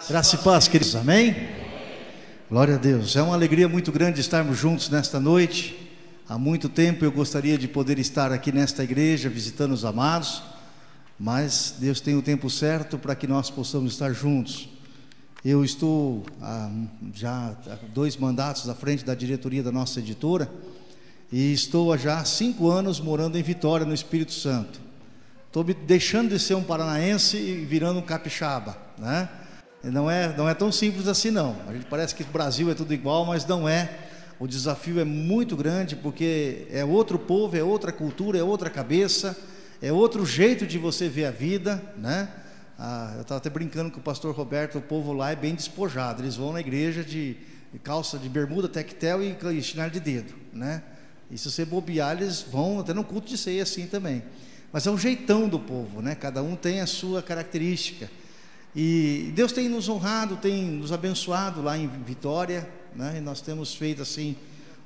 Graça e paz, queridos, amém? Glória a Deus, é uma alegria muito grande estarmos juntos nesta noite. Há muito tempo eu gostaria de poder estar aqui nesta igreja, visitando os amados, mas Deus tem o tempo certo para que nós possamos estar juntos. Eu estou já há 2 mandatos à frente da diretoria da nossa editora, e estou já há 5 anos morando em Vitória, no Espírito Santo. Estou me deixando de ser um paranaense e virando um capixaba, né? Não é tão simples assim não. A gente parece que o Brasil é tudo igual, mas não é. O desafio é muito grande, porque é outro povo, é outra cultura, é outra cabeça, é outro jeito de você ver a vida, né? Eu estava até brincando com o pastor Roberto, o povo lá é bem despojado. Eles vão na igreja de calça de bermuda, tectel e chinelo de dedo, né? E se você bobear, eles vão até no culto de ceia assim também. Mas é o jeitão do povo, né? Cada um tem a sua característica. E Deus tem nos honrado, tem nos abençoado lá em Vitória, né? E nós temos feito assim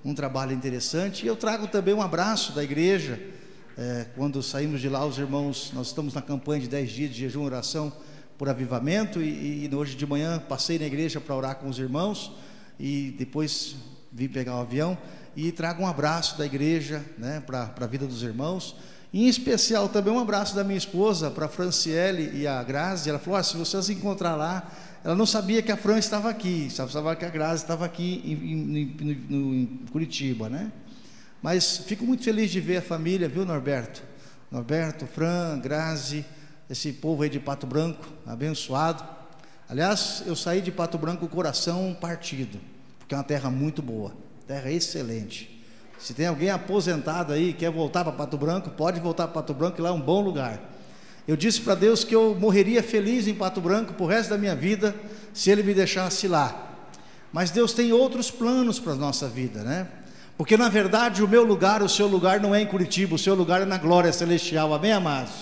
um trabalho interessante. E eu trago também um abraço da igreja. Quando saímos de lá, os irmãos, nós estamos na campanha de 10 dias de jejum e oração por avivamento, e hoje de manhã passei na igreja para orar com os irmãos, e depois vim pegar o avião, e trago um abraço da igreja, né, para a vida dos irmãos. Em especial também um abraço da minha esposa para a Franciele e a Grazi. Ela falou: se você se encontrar lá, ela não sabia que a Fran estava aqui, sabia que a Grazi estava aqui em Curitiba, né? Mas fico muito feliz de ver a família, viu, Norberto? Norberto, Fran, Grazi, esse povo aí de Pato Branco, abençoado. Aliás, eu saí de Pato Branco com o coração partido, porque é uma terra muito boa, terra excelente. Se tem alguém aposentado aí, quer voltar para Pato Branco, pode voltar para Pato Branco, que lá é um bom lugar. Eu disse para Deus que eu morreria feliz em Pato Branco para o resto da minha vida, se Ele me deixasse lá. Mas Deus tem outros planos para a nossa vida, né? Porque na verdade o meu lugar, o seu lugar não é em Curitiba, o seu lugar é na glória celestial, amém, amados?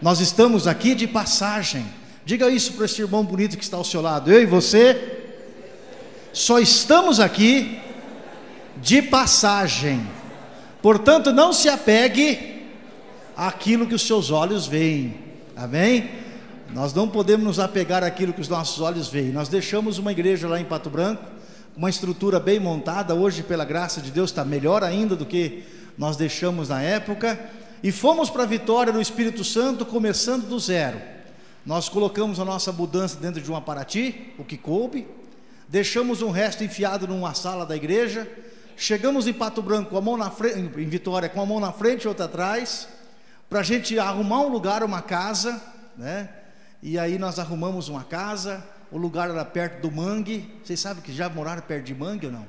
Nós estamos aqui de passagem. Diga isso para esse irmão bonito que está ao seu lado. Eu e você só estamos aqui de passagem. Portanto, não se apegue àquilo que os seus olhos veem, amém? Nós não podemos nos apegar àquilo que os nossos olhos veem. Nós deixamos uma igreja lá em Pato Branco, uma estrutura bem montada. Hoje, pela graça de Deus, está melhor ainda do que nós deixamos na época, e fomos para Vitória no Espírito Santo, começando do zero. Nós colocamos a nossa mudança dentro de um Paraty, o que coube, deixamos um resto enfiado numa sala da igreja. Chegamos em Pato Branco com a mão na frente, em Vitória, com a mão na frente e outra atrás, para a gente arrumar um lugar, uma casa, né? E aí nós arrumamos uma casa. O lugar era perto do mangue. Vocês sabem que já moraram perto de mangue ou não?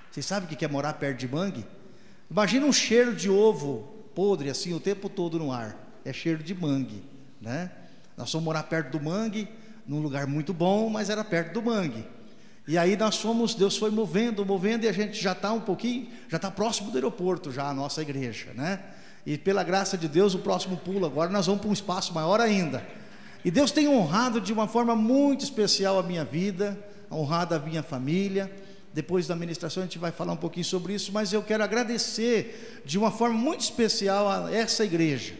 Vocês sabem o que é morar perto de mangue? Imagina um cheiro de ovo podre assim o tempo todo no ar. É cheiro de mangue, né? Nós fomos morar perto do mangue, num lugar muito bom, mas era perto do mangue. E aí Deus foi movendo, e a gente já está um pouquinho, já está próximo do aeroporto, já a nossa igreja, né? E pela graça de Deus, o próximo pulo, agora nós vamos para um espaço maior ainda. E Deus tem honrado de uma forma muito especial a minha vida, honrado a minha família. Depois da ministração a gente vai falar um pouquinho sobre isso, mas eu quero agradecer de uma forma muito especial a essa igreja.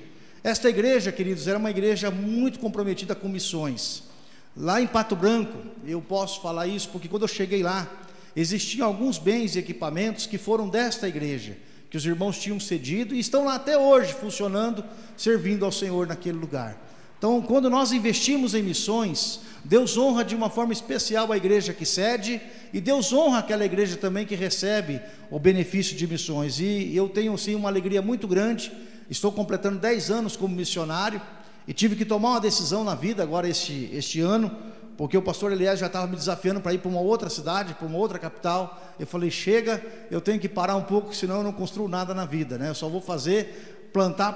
Esta igreja, queridos, era uma igreja muito comprometida com missões. Lá em Pato Branco, eu posso falar isso porque quando eu cheguei lá, existiam alguns bens e equipamentos que foram desta igreja, que os irmãos tinham cedido e estão lá até hoje funcionando, servindo ao Senhor naquele lugar. Então, quando nós investimos em missões, Deus honra de uma forma especial a igreja que cede, e Deus honra aquela igreja também que recebe o benefício de missões. E eu tenho sim uma alegria muito grande. Estou completando 10 anos como missionário, e tive que tomar uma decisão na vida agora este ano, porque o pastor Elias já estava me desafiando para ir para uma outra cidade, para uma outra capital. Eu falei: chega, eu tenho que parar um pouco, senão eu não construo nada na vida, né? Eu só vou fazer, plantar,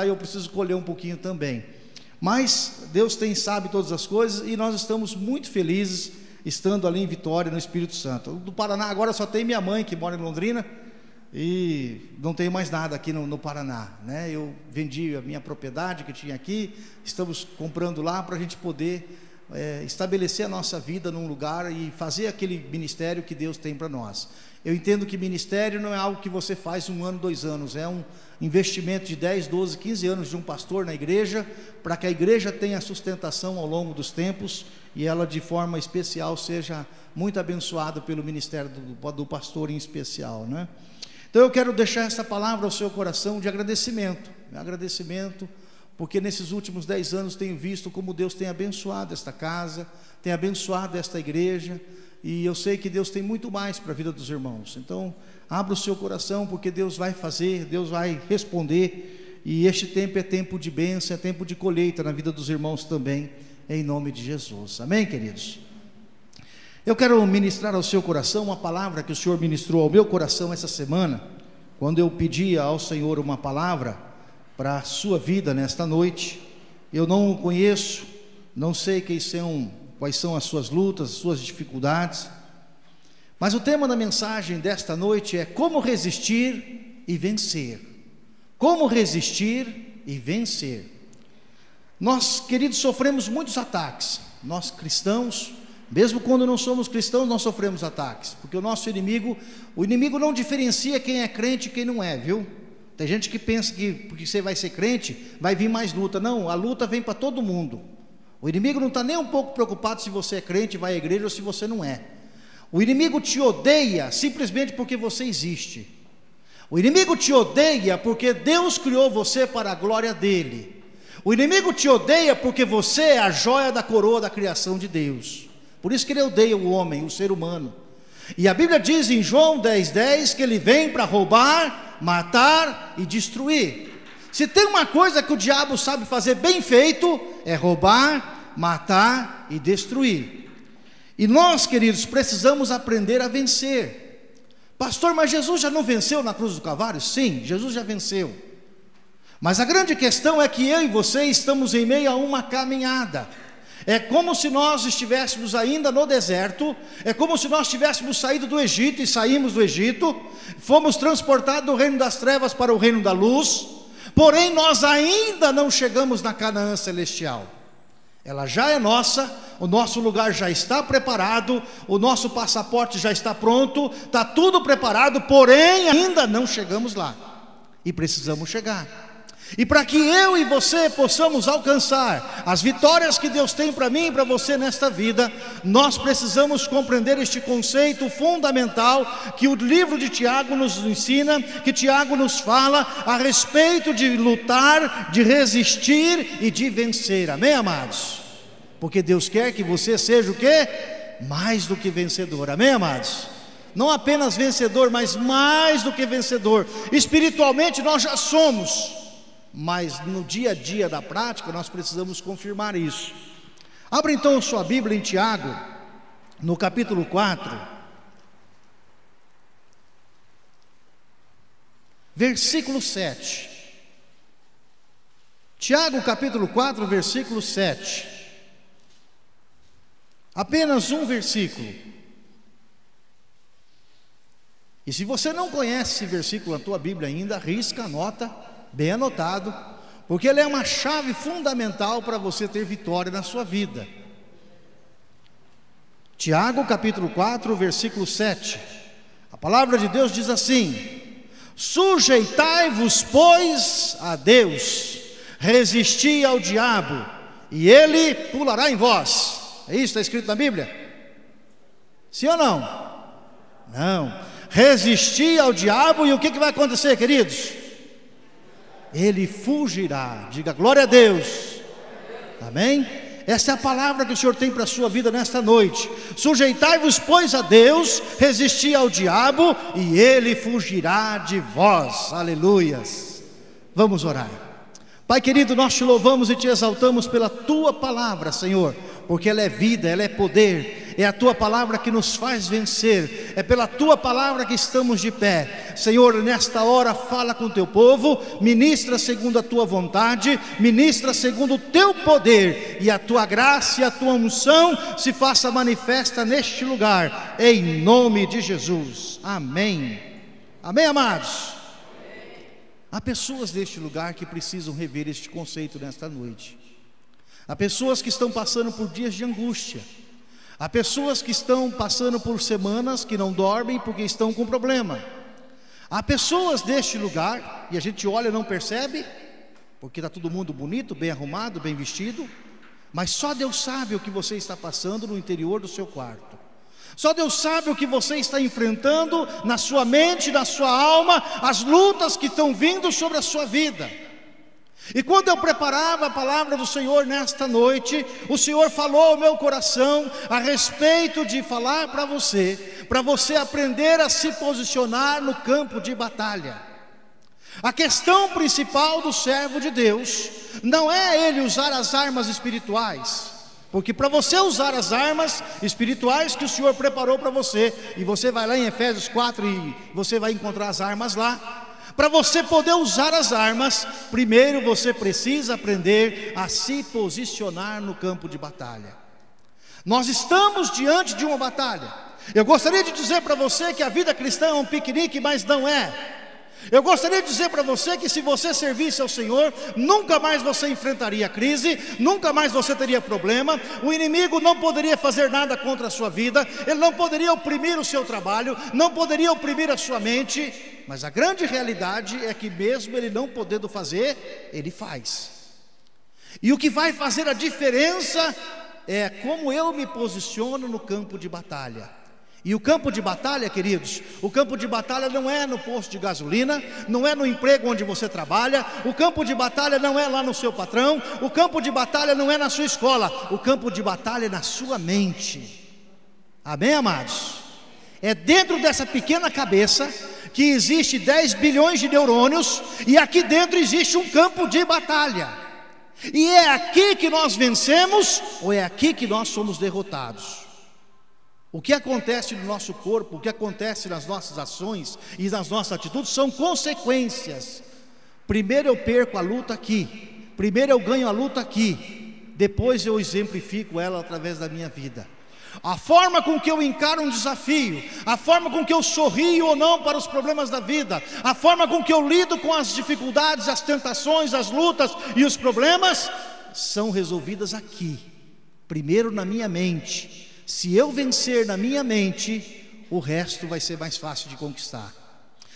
e eu preciso colher um pouquinho também. Mas Deus sabe todas as coisas, e nós estamos muito felizes estando ali em Vitória, no Espírito Santo. Do Paraná agora só tem minha mãe, que mora em Londrina, e não tenho mais nada aqui no Paraná, né? Eu vendi a minha propriedade que tinha aqui, estamos comprando lá para a gente poder estabelecer a nossa vida num lugar e fazer aquele ministério que Deus tem para nós. Eu entendo que ministério não é algo que você faz 1 ano, 2 anos, é um investimento de 10, 12, 15 anos de um pastor na igreja, para que a igreja tenha sustentação ao longo dos tempos e ela de forma especial seja muito abençoada pelo ministério do pastor em especial, né? Então eu quero deixar essa palavra ao seu coração de agradecimento, porque nesses últimos 10 anos tenho visto como Deus tem abençoado esta casa, tem abençoado esta igreja, e eu sei que Deus tem muito mais para a vida dos irmãos. Então abra o seu coração, porque Deus vai fazer, Deus vai responder, e este tempo é tempo de bênção, é tempo de colheita na vida dos irmãos também, em nome de Jesus, amém, queridos? Eu quero ministrar ao seu coração uma palavra que o Senhor ministrou ao meu coração essa semana, quando eu pedia ao Senhor uma palavra para a sua vida nesta noite. Eu não o conheço, não sei quais são as suas lutas, as suas dificuldades, mas o tema da mensagem desta noite é como resistir e vencer. Como resistir e vencer. Nós, queridos, sofremos muitos ataques. Nós cristãos, mesmo quando não somos cristãos, nós sofremos ataques, porque o inimigo não diferencia quem é crente e quem não é, viu? Tem gente que pensa que porque você vai ser crente, vai vir mais luta. Não, a luta vem para todo mundo. O inimigo não está nem um pouco preocupado se você é crente, vai à igreja ou se você não é. O inimigo te odeia simplesmente porque você existe. O inimigo te odeia porque Deus criou você para a glória dele. O inimigo te odeia porque você é a joia da coroa da criação de Deus. Por isso que ele odeia o homem, o ser humano. E a Bíblia diz em João 10:10 que ele vem para roubar, matar e destruir. Se tem uma coisa que o diabo sabe fazer bem feito, é roubar, matar e destruir. E nós, queridos, precisamos aprender a vencer. Pastor, mas Jesus já não venceu na cruz do Calvário? Sim, Jesus já venceu. Mas a grande questão é que eu e você estamos em meio a uma caminhada. É como se nós estivéssemos ainda no deserto, é como se nós tivéssemos saído do Egito e saímos do Egito, fomos transportados do reino das trevas para o reino da luz, porém nós ainda não chegamos na Canaã celestial. Ela já é nossa, o nosso lugar já está preparado, o nosso passaporte já está pronto, está tudo preparado, porém ainda não chegamos lá, e precisamos chegar. E para que eu e você possamos alcançar as vitórias que Deus tem para mim e para você nesta vida, nós precisamos compreender este conceito fundamental que o livro de Tiago nos ensina, que Tiago nos fala a respeito de lutar, de resistir e de vencer, amém, amados? Porque Deus quer que você seja o quê? Mais do que vencedor, amém, amados? Não apenas vencedor, mas mais do que vencedor. Espiritualmente nós já somos, mas no dia a dia da prática nós precisamos confirmar isso. Abra então sua Bíblia em Tiago, no capítulo 4, versículo 7. Tiago capítulo 4, versículo 7. Apenas um versículo. E se você não conhece esse versículo na tua Bíblia ainda, risca, anota, bem anotado, porque ele é uma chave fundamental para você ter vitória na sua vida. Tiago capítulo 4, versículo 7. A palavra de Deus diz assim: sujeitai-vos, pois, a Deus, resisti ao diabo, e ele pulará em vós. É isso que está escrito na Bíblia? Sim ou não? Não. Resistir ao diabo, e o que vai acontecer, queridos? Ele fugirá. Diga glória a Deus. Amém? Essa é a palavra que o Senhor tem para a sua vida nesta noite. Sujeitai-vos, pois, a Deus, resisti ao diabo, e ele fugirá de vós. Aleluias. Vamos orar. Pai querido, nós te louvamos e te exaltamos pela tua palavra, Senhor, porque ela é vida, ela é poder, é a tua palavra que nos faz vencer, é pela tua palavra que estamos de pé. Senhor, nesta hora fala com o teu povo, ministra segundo a tua vontade, ministra segundo o teu poder, e a tua graça e a tua unção se faça manifesta neste lugar, em nome de Jesus, amém. Amém, amados? Há pessoas neste lugar que precisam rever este conceito nesta noite. Há pessoas que estão passando por dias de angústia. Há pessoas que estão passando por semanas que não dormem porque estão com problema. Há pessoas deste lugar, e a gente olha e não percebe, porque está todo mundo bonito, bem arrumado, bem vestido, mas só Deus sabe o que você está passando no interior do seu quarto. Só Deus sabe o que você está enfrentando na sua mente, na sua alma, as lutas que estão vindo sobre a sua vida. E quando eu preparava a palavra do Senhor nesta noite, o Senhor falou ao meu coração a respeito de falar para você aprender a se posicionar no campo de batalha. A questão principal do servo de Deus não é ele usar as armas espirituais, porque para você usar as armas espirituais que o Senhor preparou para você, e você vai lá em Efésios 4 e você vai encontrar as armas lá. Para você poder usar as armas, primeiro você precisa aprender a se posicionar no campo de batalha. Nós estamos diante de uma batalha. Eu gostaria de dizer para você que a vida cristã é um piquenique, mas não é. Eu gostaria de dizer para você que se você servisse ao Senhor, nunca mais você enfrentaria crise, nunca mais você teria problema, o inimigo não poderia fazer nada contra a sua vida, ele não poderia oprimir o seu trabalho, não poderia oprimir a sua mente, mas a grande realidade é que mesmo ele não podendo fazer, ele faz. E o que vai fazer a diferença é como eu me posiciono no campo de batalha. E o campo de batalha, queridos, o campo de batalha não é no posto de gasolina, não é no emprego onde você trabalha, o campo de batalha não é lá no seu patrão, o campo de batalha não é na sua escola, o campo de batalha é na sua mente. Amém, amados? É dentro dessa pequena cabeça que existe 10 bilhões de neurônios, e aqui dentro existe um campo de batalha. E é aqui que nós vencemos, ou é aqui que nós somos derrotados. O que acontece no nosso corpo, o que acontece nas nossas ações e nas nossas atitudes são consequências. Primeiro eu perco a luta aqui, primeiro eu ganho a luta aqui, depois eu exemplifico ela através da minha vida. A forma com que eu encaro um desafio, a forma com que eu sorrio ou não para os problemas da vida, a forma com que eu lido com as dificuldades, as tentações, as lutas e os problemas, são resolvidas aqui, primeiro na minha mente. Se eu vencer na minha mente, o resto vai ser mais fácil de conquistar.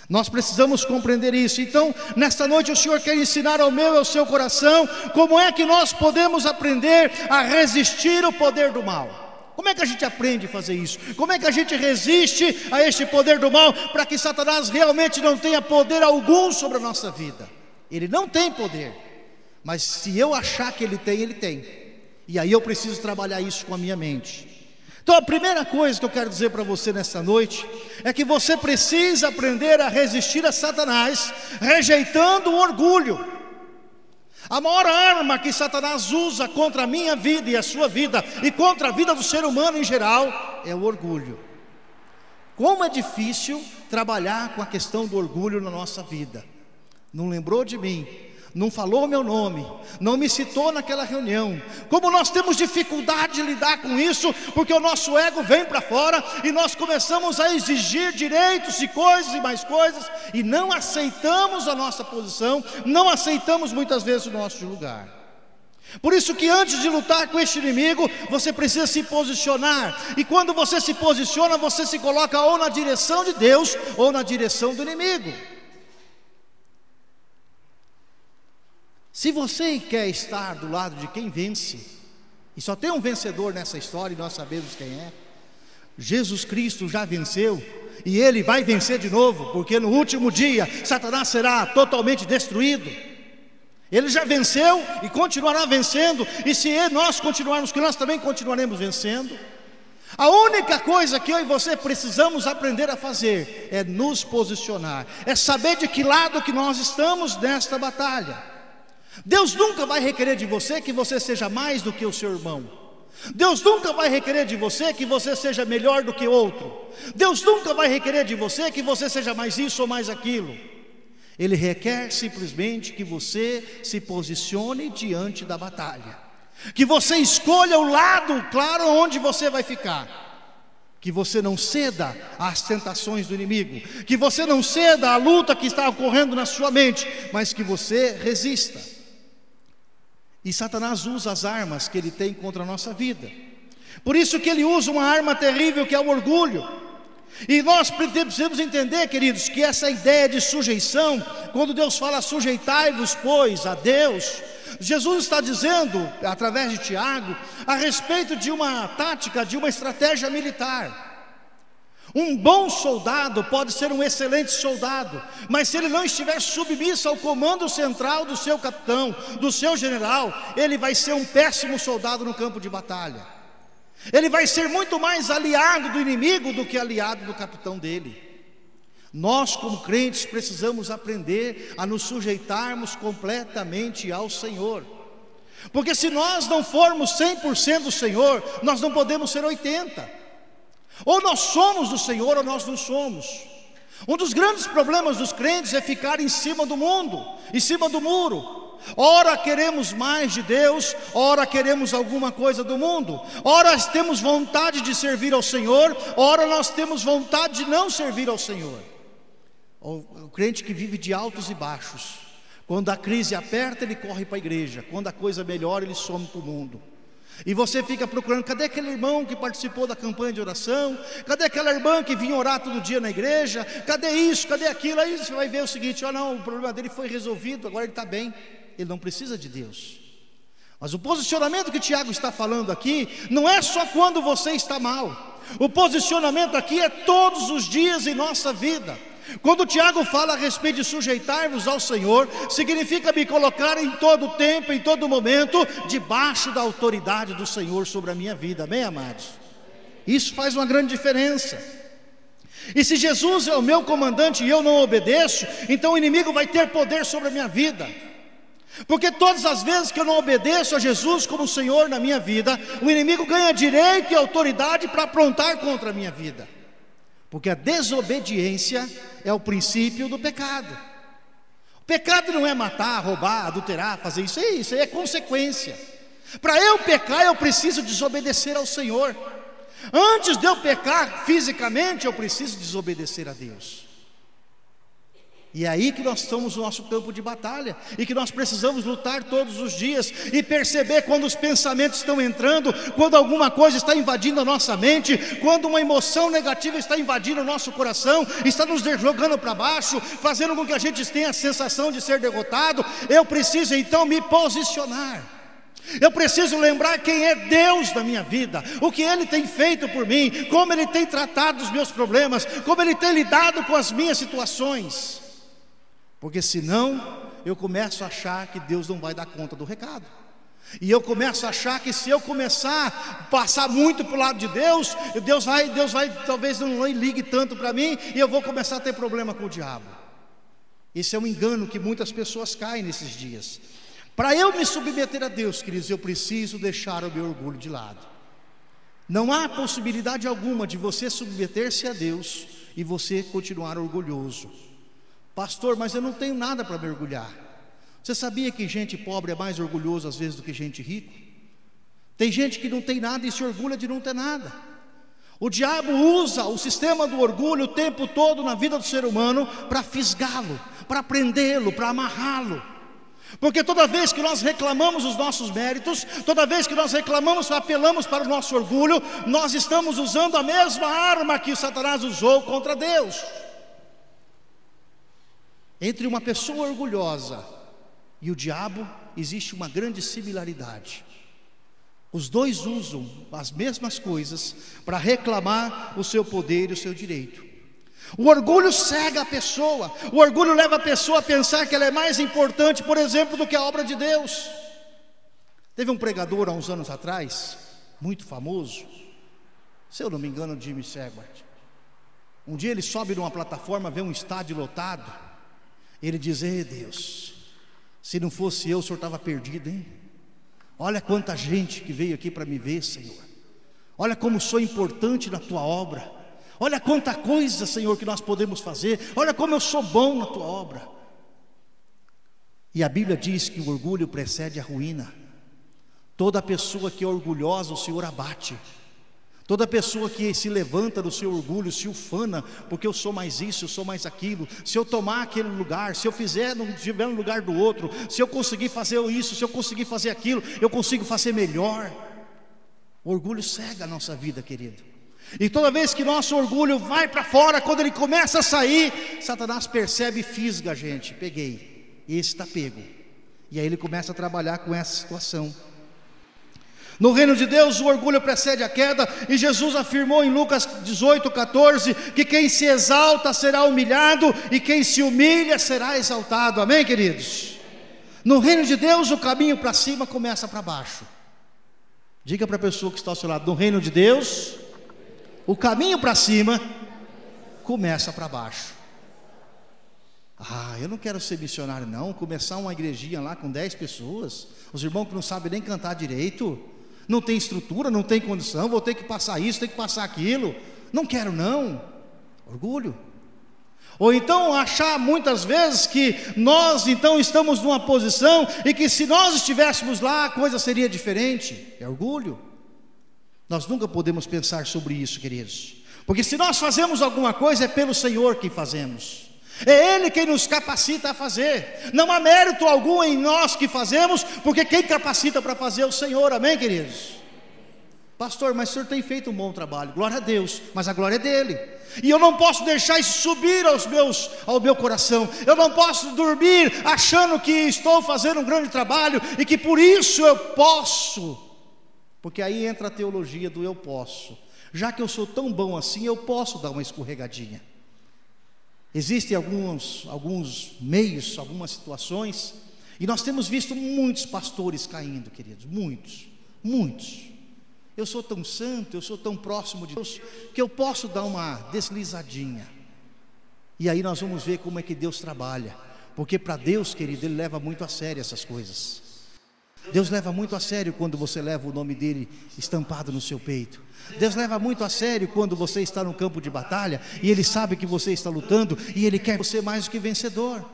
Nós precisamos compreender isso. Então, nesta noite o Senhor quer ensinar ao meu e ao seu coração como é que nós podemos aprender a resistir ao poder do mal. Como é que a gente aprende a fazer isso? Como é que a gente resiste a este poder do mal para que Satanás realmente não tenha poder algum sobre a nossa vida? Ele não tem poder, mas se eu achar que ele tem, ele tem. E aí eu preciso trabalhar isso com a minha mente. Então a primeira coisa que eu quero dizer para você nesta noite é que você precisa aprender a resistir a Satanás, rejeitando o orgulho. A maior arma que Satanás usa contra a minha vida e a sua vida, e contra a vida do ser humano em geral, é o orgulho. Como é difícil trabalhar com a questão do orgulho na nossa vida. Não lembrou de mim, não falou meu nome, não me citou naquela reunião. Como nós temos dificuldade de lidar com isso, porque o nosso ego vem para fora e nós começamos a exigir direitos e coisas e mais coisas, e não aceitamos a nossa posição, não aceitamos muitas vezes o nosso lugar. Por isso que antes de lutar com este inimigo, você precisa se posicionar, e quando você se posiciona, você se coloca ou na direção de Deus, ou na direção do inimigo. Se você quer estar do lado de quem vence, e só tem um vencedor nessa história e nós sabemos quem é, Jesus Cristo já venceu, e Ele vai vencer de novo, porque no último dia Satanás será totalmente destruído. Ele já venceu e continuará vencendo, e se nós continuarmos, que nós também continuaremos vencendo. A única coisa que eu e você precisamos aprender a fazer é nos posicionar, é saber de que lado que nós estamos nesta batalha. Deus nunca vai requerer de você que você seja mais do que o seu irmão. Deus nunca vai requerer de você que você seja melhor do que outro. Deus nunca vai requerer de você que você seja mais isso ou mais aquilo. Ele requer simplesmente que você se posicione diante da batalha, que você escolha o lado claro onde você vai ficar, que você não ceda às tentações do inimigo, que você não ceda à luta que está ocorrendo na sua mente, mas que você resista. E Satanás usa as armas que ele tem contra a nossa vida. Por isso que ele usa uma arma terrível, que é o orgulho. E nós precisamos entender, queridos, que essa ideia de sujeição, quando Deus fala sujeitai-vos, pois, a Deus, Jesus está dizendo, através de Tiago, a respeito de uma tática, de uma estratégia militar. Um bom soldado pode ser um excelente soldado, mas se ele não estiver submisso ao comando central do seu capitão, do seu general, ele vai ser um péssimo soldado no campo de batalha. Ele vai ser muito mais aliado do inimigo do que aliado do capitão dele. Nós, como crentes, precisamos aprender a nos sujeitarmos completamente ao Senhor, porque se nós não formos 100% do Senhor, nós não podemos ser 80%. Ou nós somos do Senhor ou nós não somos. Um dos grandes problemas dos crentes é ficar em cima do mundo, em cima do muro. Ora queremos mais de Deus, ora queremos alguma coisa do mundo. Ora temos vontade de servir ao Senhor, ora nós temos vontade de não servir ao Senhor. O crente que vive de altos e baixos. Quando a crise aperta, ele corre para a igreja. Quando a coisa melhora, ele some para o mundo. E você fica procurando, cadê aquele irmão que participou da campanha de oração? Cadê aquela irmã que vinha orar todo dia na igreja? Cadê isso, cadê aquilo? Aí você vai ver o seguinte, não, o problema dele foi resolvido, agora ele está bem. Ele não precisa de Deus. Mas o posicionamento que Tiago está falando aqui, não é só quando você está mal. O posicionamento aqui é todos os dias em nossa vida. Quando Tiago fala a respeito de sujeitar-vos ao Senhor, significa me colocar em todo tempo, em todo momento, debaixo da autoridade do Senhor sobre a minha vida, amém, amados? Isso faz uma grande diferença. E se Jesus é o meu comandante e eu não obedeço, então o inimigo vai ter poder sobre a minha vida. Porque todas as vezes que eu não obedeço a Jesus como Senhor na minha vida, o inimigo ganha direito e autoridade para aprontar contra a minha vida. Porque a desobediência é o princípio do pecado. O pecado não é matar, roubar, adulterar, fazer isso aí é consequência. Para eu pecar, eu preciso desobedecer ao Senhor. Antes de eu pecar fisicamente, eu preciso desobedecer a Deus. E é aí que nós estamos no nosso campo de batalha, e que nós precisamos lutar todos os dias, e perceber quando os pensamentos estão entrando, quando alguma coisa está invadindo a nossa mente, quando uma emoção negativa está invadindo o nosso coração, está nos jogando para baixo, fazendo com que a gente tenha a sensação de ser derrotado. Eu preciso então me posicionar. Eu preciso lembrar quem é Deus na minha vida, o que Ele tem feito por mim, como Ele tem tratado os meus problemas, como Ele tem lidado com as minhas situações. Porque senão eu começo a achar que Deus não vai dar conta do recado. E eu começo a achar que se eu começar a passar muito para o lado de Deus, Deus vai talvez não ligue tanto para mim, e eu vou começar a ter problema com o diabo. Esse é um engano que muitas pessoas caem nesses dias. Para eu me submeter a Deus, queridos, eu preciso deixar o meu orgulho de lado. Não há possibilidade alguma de você submeter-se a Deus e você continuar orgulhoso. Pastor, mas eu não tenho nada para me orgulhar. Você sabia que gente pobre é mais orgulhosa às vezes do que gente rica? Tem gente que não tem nada e se orgulha de não ter nada. O diabo usa o sistema do orgulho o tempo todo na vida do ser humano para fisgá-lo, para prendê-lo, para amarrá-lo. Porque toda vez que nós reclamamos os nossos méritos, toda vez que nós reclamamos, apelamos para o nosso orgulho, nós estamos usando a mesma arma que Satanás usou contra Deus. Entre uma pessoa orgulhosa e o diabo existe uma grande similaridade. Os dois usam as mesmas coisas para reclamar o seu poder e o seu direito. O orgulho cega a pessoa, o orgulho leva a pessoa a pensar que ela é mais importante, por exemplo, do que a obra de Deus. Teve um pregador há uns anos atrás, muito famoso, se eu não me engano, Jimmy Swaggart. Um dia ele sobe numa plataforma, vê um estádio lotado. Ele diz: ei Deus, se não fosse eu, o Senhor estava perdido, hein? Olha quanta gente que veio aqui para me ver, Senhor. Olha como sou importante na tua obra. Olha quanta coisa, Senhor, que nós podemos fazer. Olha como eu sou bom na tua obra. E a Bíblia diz que o orgulho precede a ruína. Toda pessoa que é orgulhosa, o Senhor abate. Toda pessoa que se levanta do seu orgulho, se ufana, porque eu sou mais isso, eu sou mais aquilo, se eu tomar aquele lugar, se eu estiver no lugar do outro, se eu conseguir fazer isso, se eu conseguir fazer aquilo, eu consigo fazer melhor. O orgulho cega a nossa vida, querido. E toda vez que nosso orgulho vai para fora, quando ele começa a sair, Satanás percebe e fisga a gente. Peguei, esse está pego. E aí ele começa a trabalhar com essa situação. No reino de Deus o orgulho precede a queda, e Jesus afirmou em Lucas 18:14 que quem se exalta será humilhado e quem se humilha será exaltado. Amém, queridos? No reino de Deus o caminho para cima começa para baixo. Diga para a pessoa que está ao seu lado: no reino de Deus o caminho para cima começa para baixo. Eu não quero ser missionário não, começar uma igrejinha lá com 10 pessoas, os irmãos que não sabem nem cantar direito, não tem estrutura, não tem condição, vou ter que passar isso, ter que passar aquilo, não quero não. Orgulho. Ou então achar muitas vezes que nós então estamos numa posição e que se nós estivéssemos lá a coisa seria diferente. É orgulho. Nós nunca podemos pensar sobre isso, queridos, porque se nós fazemos alguma coisa é pelo Senhor que fazemos. É Ele quem nos capacita a fazer. Não há mérito algum em nós que fazemos, porque quem capacita para fazer é o Senhor. Amém, queridos? Pastor, mas o senhor tem feito um bom trabalho. Glória a Deus, mas a glória é dele. E eu não posso deixar isso subir ao meu coração. Eu não posso dormir achando que estou fazendo um grande trabalho e que por isso eu posso. Porque aí entra a teologia do eu posso. Já que eu sou tão bom assim, eu posso dar uma escorregadinha. Existem alguns meios, algumas situações, e nós temos visto muitos pastores caindo, queridos, muitos. Eu sou tão santo, eu sou tão próximo de Deus, que eu posso dar uma deslizadinha. E aí nós vamos ver como é que Deus trabalha, porque para Deus, querido, Ele leva muito a sério essas coisas. Deus leva muito a sério quando você leva o nome dEle estampado no seu peito. Deus leva muito a sério quando você está no campo de batalha e Ele sabe que você está lutando e Ele quer você mais do que vencedor.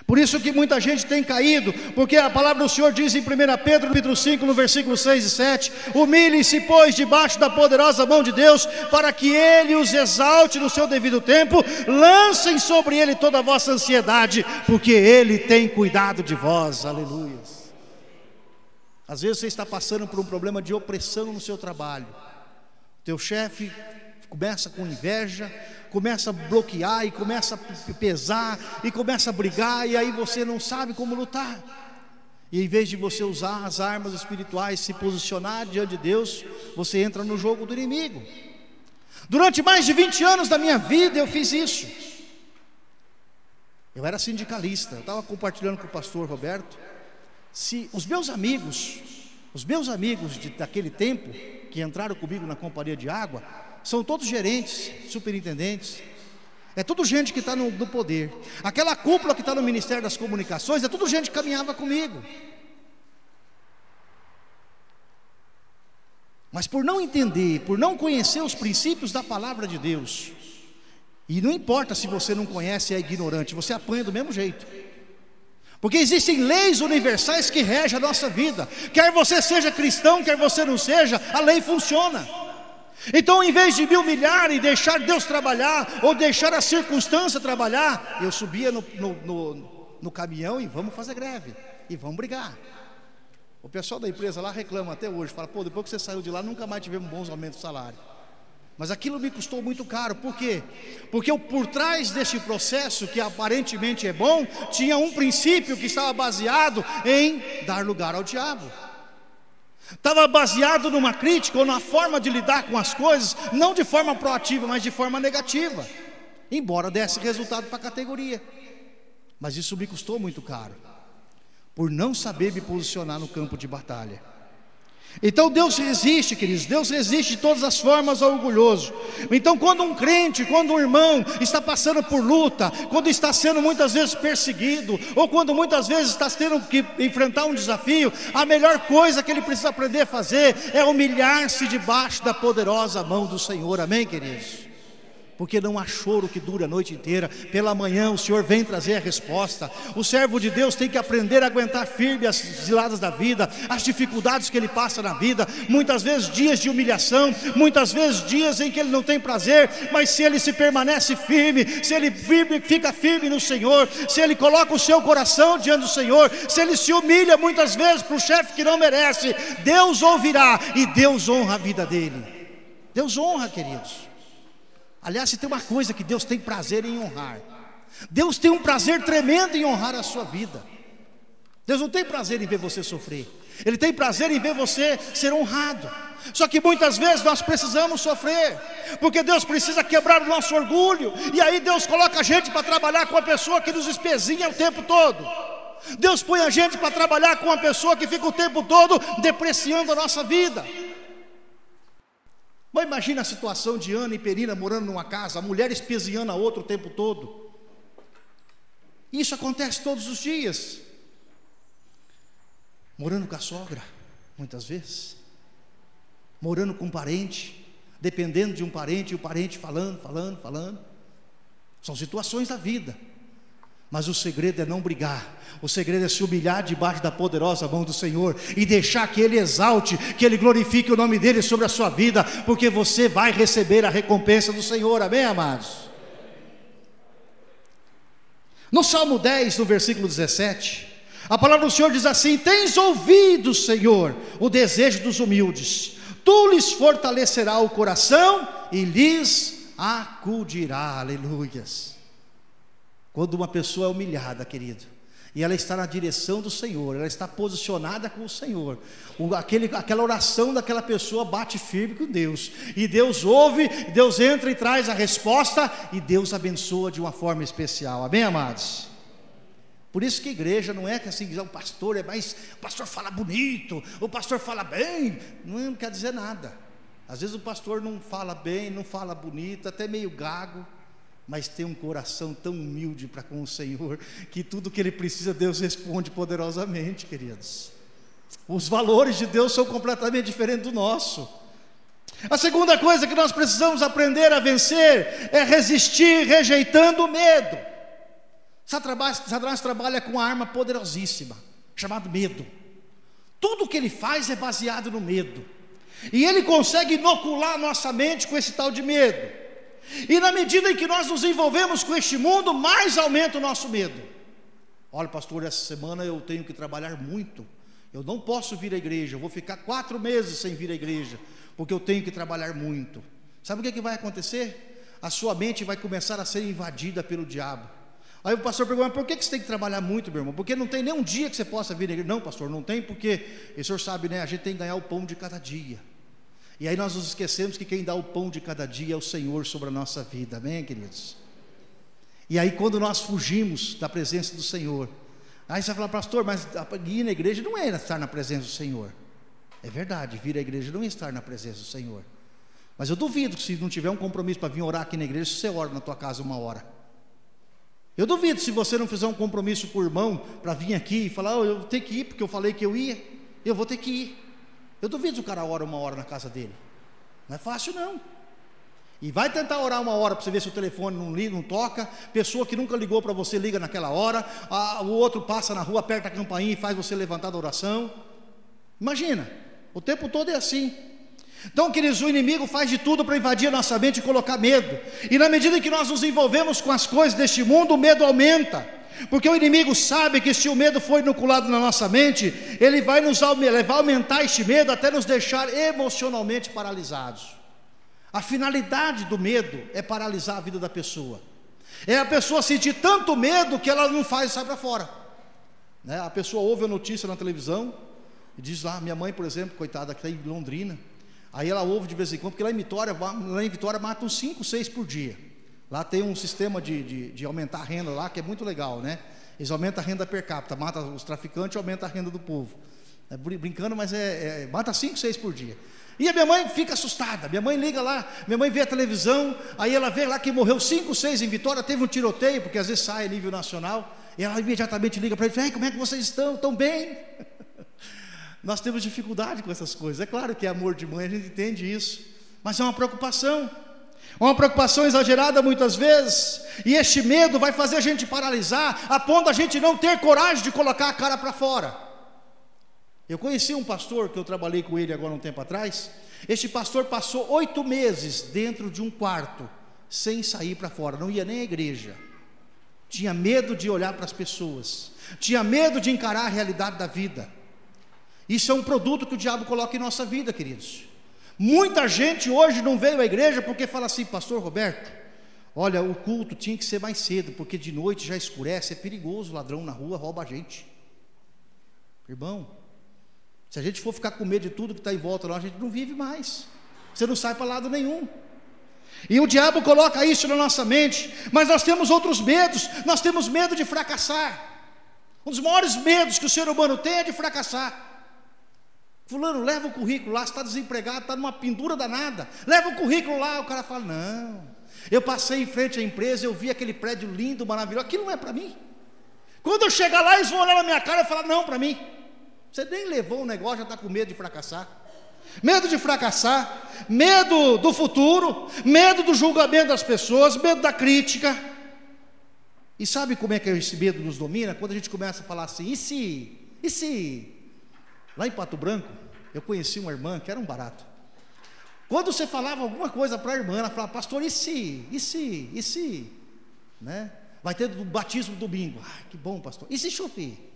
Por isso que muita gente tem caído, porque a palavra do Senhor diz em 1 Pedro capítulo 5, no versículo 6 e 7: humilhem-se, pois, debaixo da poderosa mão de Deus, para que Ele os exalte no seu devido tempo. Lancem sobre Ele toda a vossa ansiedade, porque Ele tem cuidado de vós. Aleluia. Às vezes você está passando por um problema de opressão no seu trabalho. Teu chefe começa com inveja, começa a bloquear e começa a pesar e começa a brigar, e aí você não sabe como lutar. E em vez de você usar as armas espirituais, se posicionar diante de Deus, você entra no jogo do inimigo. Durante mais de 20 anos da minha vida eu fiz isso. Eu era sindicalista, eu estava compartilhando com o pastor Roberto. Se os meus amigos daquele tempo, que entraram comigo na companhia de água, são todos gerentes, superintendentes, é tudo gente que está no poder. Aquela cúpula que está no Ministério das Comunicações, é tudo gente que caminhava comigo. Mas por não entender, por não conhecer os princípios da palavra de Deus, e não importa se você não conhece e é ignorante, você apanha do mesmo jeito. Porque existem leis universais que regem a nossa vida. Quer você seja cristão, quer você não seja, a lei funciona. Então, em vez de me humilhar e deixar Deus trabalhar, ou deixar a circunstância trabalhar, eu subia no caminhão e vamos fazer greve, e vamos brigar. O pessoal da empresa lá reclama até hoje, fala: pô, depois que você saiu de lá, nunca mais tivemos bons aumentos de salário. Mas aquilo me custou muito caro. Por quê? Porque por trás deste processo, que aparentemente é bom, tinha um princípio que estava baseado em dar lugar ao diabo. Estava baseado numa crítica ou na forma de lidar com as coisas, não de forma proativa, mas de forma negativa, embora desse resultado para a categoria. Mas isso me custou muito caro, por não saber me posicionar no campo de batalha. Então Deus resiste, queridos, Deus resiste de todas as formas ao orgulhoso. Então quando um crente, quando um irmão está passando por luta, quando está sendo muitas vezes perseguido, ou quando muitas vezes está tendo que enfrentar um desafio, a melhor coisa que ele precisa aprender a fazer é humilhar-se debaixo da poderosa mão do Senhor. Amém, queridos? porque não há choro que dure a noite inteira. Pela manhã o Senhor vem trazer a resposta. O servo de Deus tem que aprender a aguentar firme as ciladas da vida, as dificuldades que ele passa na vida, muitas vezes dias de humilhação, muitas vezes dias em que ele não tem prazer, mas se ele se permanece firme, se ele fica firme no Senhor, se ele coloca o seu coração diante do Senhor, se ele se humilha muitas vezes para o chefe que não merece, Deus ouvirá e Deus honra a vida dele. Deus honra, queridos. Aliás, se tem uma coisa que Deus tem prazer em honrar, Deus tem um prazer tremendo em honrar a sua vida. Deus não tem prazer em ver você sofrer, Ele tem prazer em ver você ser honrado. Só que muitas vezes nós precisamos sofrer, porque Deus precisa quebrar o nosso orgulho, e aí Deus coloca a gente para trabalhar com a pessoa que nos espezinha o tempo todo. Deus põe a gente para trabalhar com uma pessoa que fica o tempo todo depreciando a nossa vida. Mas imagina a situação de Ana e Penina morando numa casa, a mulher espezinhando a outra o tempo todo. Isso acontece todos os dias. Morando com a sogra, muitas vezes. Morando com um parente, dependendo de um parente, e o parente falando. São situações da vida. Mas o segredo é não brigar, o segredo é se humilhar debaixo da poderosa mão do Senhor e deixar que Ele exalte, que Ele glorifique o nome dEle sobre a sua vida, porque você vai receber a recompensa do Senhor, amém, amados? No Salmo 10, no versículo 17, a palavra do Senhor diz assim: tens ouvido, Senhor, o desejo dos humildes, tu lhes fortalecerás o coração e lhes acudirá, aleluias. Quando uma pessoa é humilhada, querido, e ela está na direção do Senhor, ela está posicionada com o Senhor, aquela oração daquela pessoa bate firme com Deus, e Deus ouve, Deus entra e traz a resposta, e Deus abençoa de uma forma especial, amém, amados? Por isso que a igreja não é que assim, o pastor é mais, o pastor fala bonito, o pastor fala bem, não quer dizer nada. Às vezes o pastor não fala bem, não fala bonito, até meio gago, mas tem um coração tão humilde para com o Senhor, que tudo que ele precisa, Deus responde poderosamente, queridos. Os valores de Deus são completamente diferentes do nosso. A segunda coisa que nós precisamos aprender a vencer é resistir rejeitando o medo. Satanás trabalha com uma arma poderosíssima, chamada medo. Tudo que ele faz é baseado no medo, e ele consegue inocular a nossa mente com esse tal de medo. E na medida em que nós nos envolvemos com este mundo, mais aumenta o nosso medo. Olha, pastor, essa semana eu tenho que trabalhar muito, eu não posso vir à igreja, eu vou ficar 4 meses sem vir à igreja, porque eu tenho que trabalhar muito. Sabe o que vai acontecer? A sua mente vai começar a ser invadida pelo diabo. Aí o pastor pergunta: por que você tem que trabalhar muito, meu irmão? Porque não tem nem um dia que você possa vir à igreja. Não, pastor, não tem, porque o senhor sabe, né? A gente tem que ganhar o pão de cada dia. E aí nós nos esquecemos que quem dá o pão de cada dia é o Senhor sobre a nossa vida, amém, queridos? E aí quando nós fugimos da presença do Senhor, aí você vai falar: pastor, mas ir na igreja não é estar na presença do Senhor. É verdade, vir à igreja não é estar na presença do Senhor. Mas eu duvido que, se não tiver um compromisso para vir orar aqui na igreja, você ora na tua casa 1 hora. Eu duvido, se você não fizer um compromisso com o irmão para vir aqui e falar: eu vou ter que ir porque eu falei que eu ia, eu vou ter que ir. Eu duvido se o cara ora 1 hora na casa dele. Não é fácil, não. E vai tentar orar 1 hora para você ver se o telefone não liga, não toca. Pessoa que nunca ligou para você liga naquela hora. O outro passa na rua, aperta a campainha e faz você levantar da oração. Imagina, o tempo todo é assim. Então, queridos, o inimigo faz de tudo para invadir a nossa mente e colocar medo. E na medida em que nós nos envolvemos com as coisas deste mundo, o medo aumenta. Porque o inimigo sabe que se o medo for inoculado na nossa mente, ele vai aumentar este medo até nos deixar emocionalmente paralisados. A finalidade do medo é paralisar a vida da pessoa. É a pessoa sentir tanto medo que ela não faz e sai para fora, né? A pessoa ouve a notícia na televisão e diz lá: minha mãe, por exemplo, coitada, que está em Londrina, aí ela ouve de vez em quando, porque lá em Vitória matam 5, 6 por dia. Lá tem um sistema de aumentar a renda lá, que é muito legal, né? Eles aumentam a renda per capita, mata os traficantes e aumenta a renda do povo. É brincando, mas mata 5, 6 por dia. E a minha mãe fica assustada. Minha mãe liga lá, minha mãe vê a televisão, aí ela vê lá que morreu 5, 6 em Vitória, teve um tiroteio, porque às vezes sai a nível nacional, e ela imediatamente liga para ele e fala: como é que vocês estão? Estão bem? Nós temos dificuldade com essas coisas. É claro que é amor de mãe, a gente entende isso, mas é uma preocupação. uma preocupação exagerada muitas vezes, e este medo vai fazer a gente paralisar, a ponto a gente não ter coragem de colocar a cara para fora. Eu conheci um pastor que eu trabalhei com ele agora um tempo atrás. Este pastor passou 8 meses dentro de um quarto, sem sair para fora, não ia nem à igreja, tinha medo de olhar para as pessoas, tinha medo de encarar a realidade da vida. Isso é um produto que o diabo coloca em nossa vida, queridos. Muita gente hoje não veio à igreja porque fala assim: pastor Roberto, olha, o culto tinha que ser mais cedo, porque de noite já escurece, é perigoso, o ladrão na rua rouba a gente. Irmão, se a gente for ficar com medo de tudo que está em volta, a gente não vive mais, você não sai para lado nenhum. E o diabo coloca isso na nossa mente, mas nós temos outros medos. Nós temos medo de fracassar. Um dos maiores medos que o ser humano tem é de fracassar. Fulano, leva o currículo lá, você está desempregado, está numa pendura danada, leva o currículo lá. O cara fala: não, eu passei em frente à empresa, eu vi aquele prédio lindo, maravilhoso, aquilo não é para mim. Quando eu chegar lá, eles vão olhar na minha cara e falar: não, para mim. Você nem levou o negócio, já está com medo de fracassar. Medo de fracassar, medo do futuro, medo do julgamento das pessoas, medo da crítica. E sabe como é que esse medo nos domina? Quando a gente começa a falar assim: e se? Lá em Pato Branco, eu conheci uma irmã que era um barato. Quando você falava alguma coisa para a irmã, ela falava: pastor, e se? Né? Vai ter o batismo domingo. Ah, que bom, pastor. E se chover?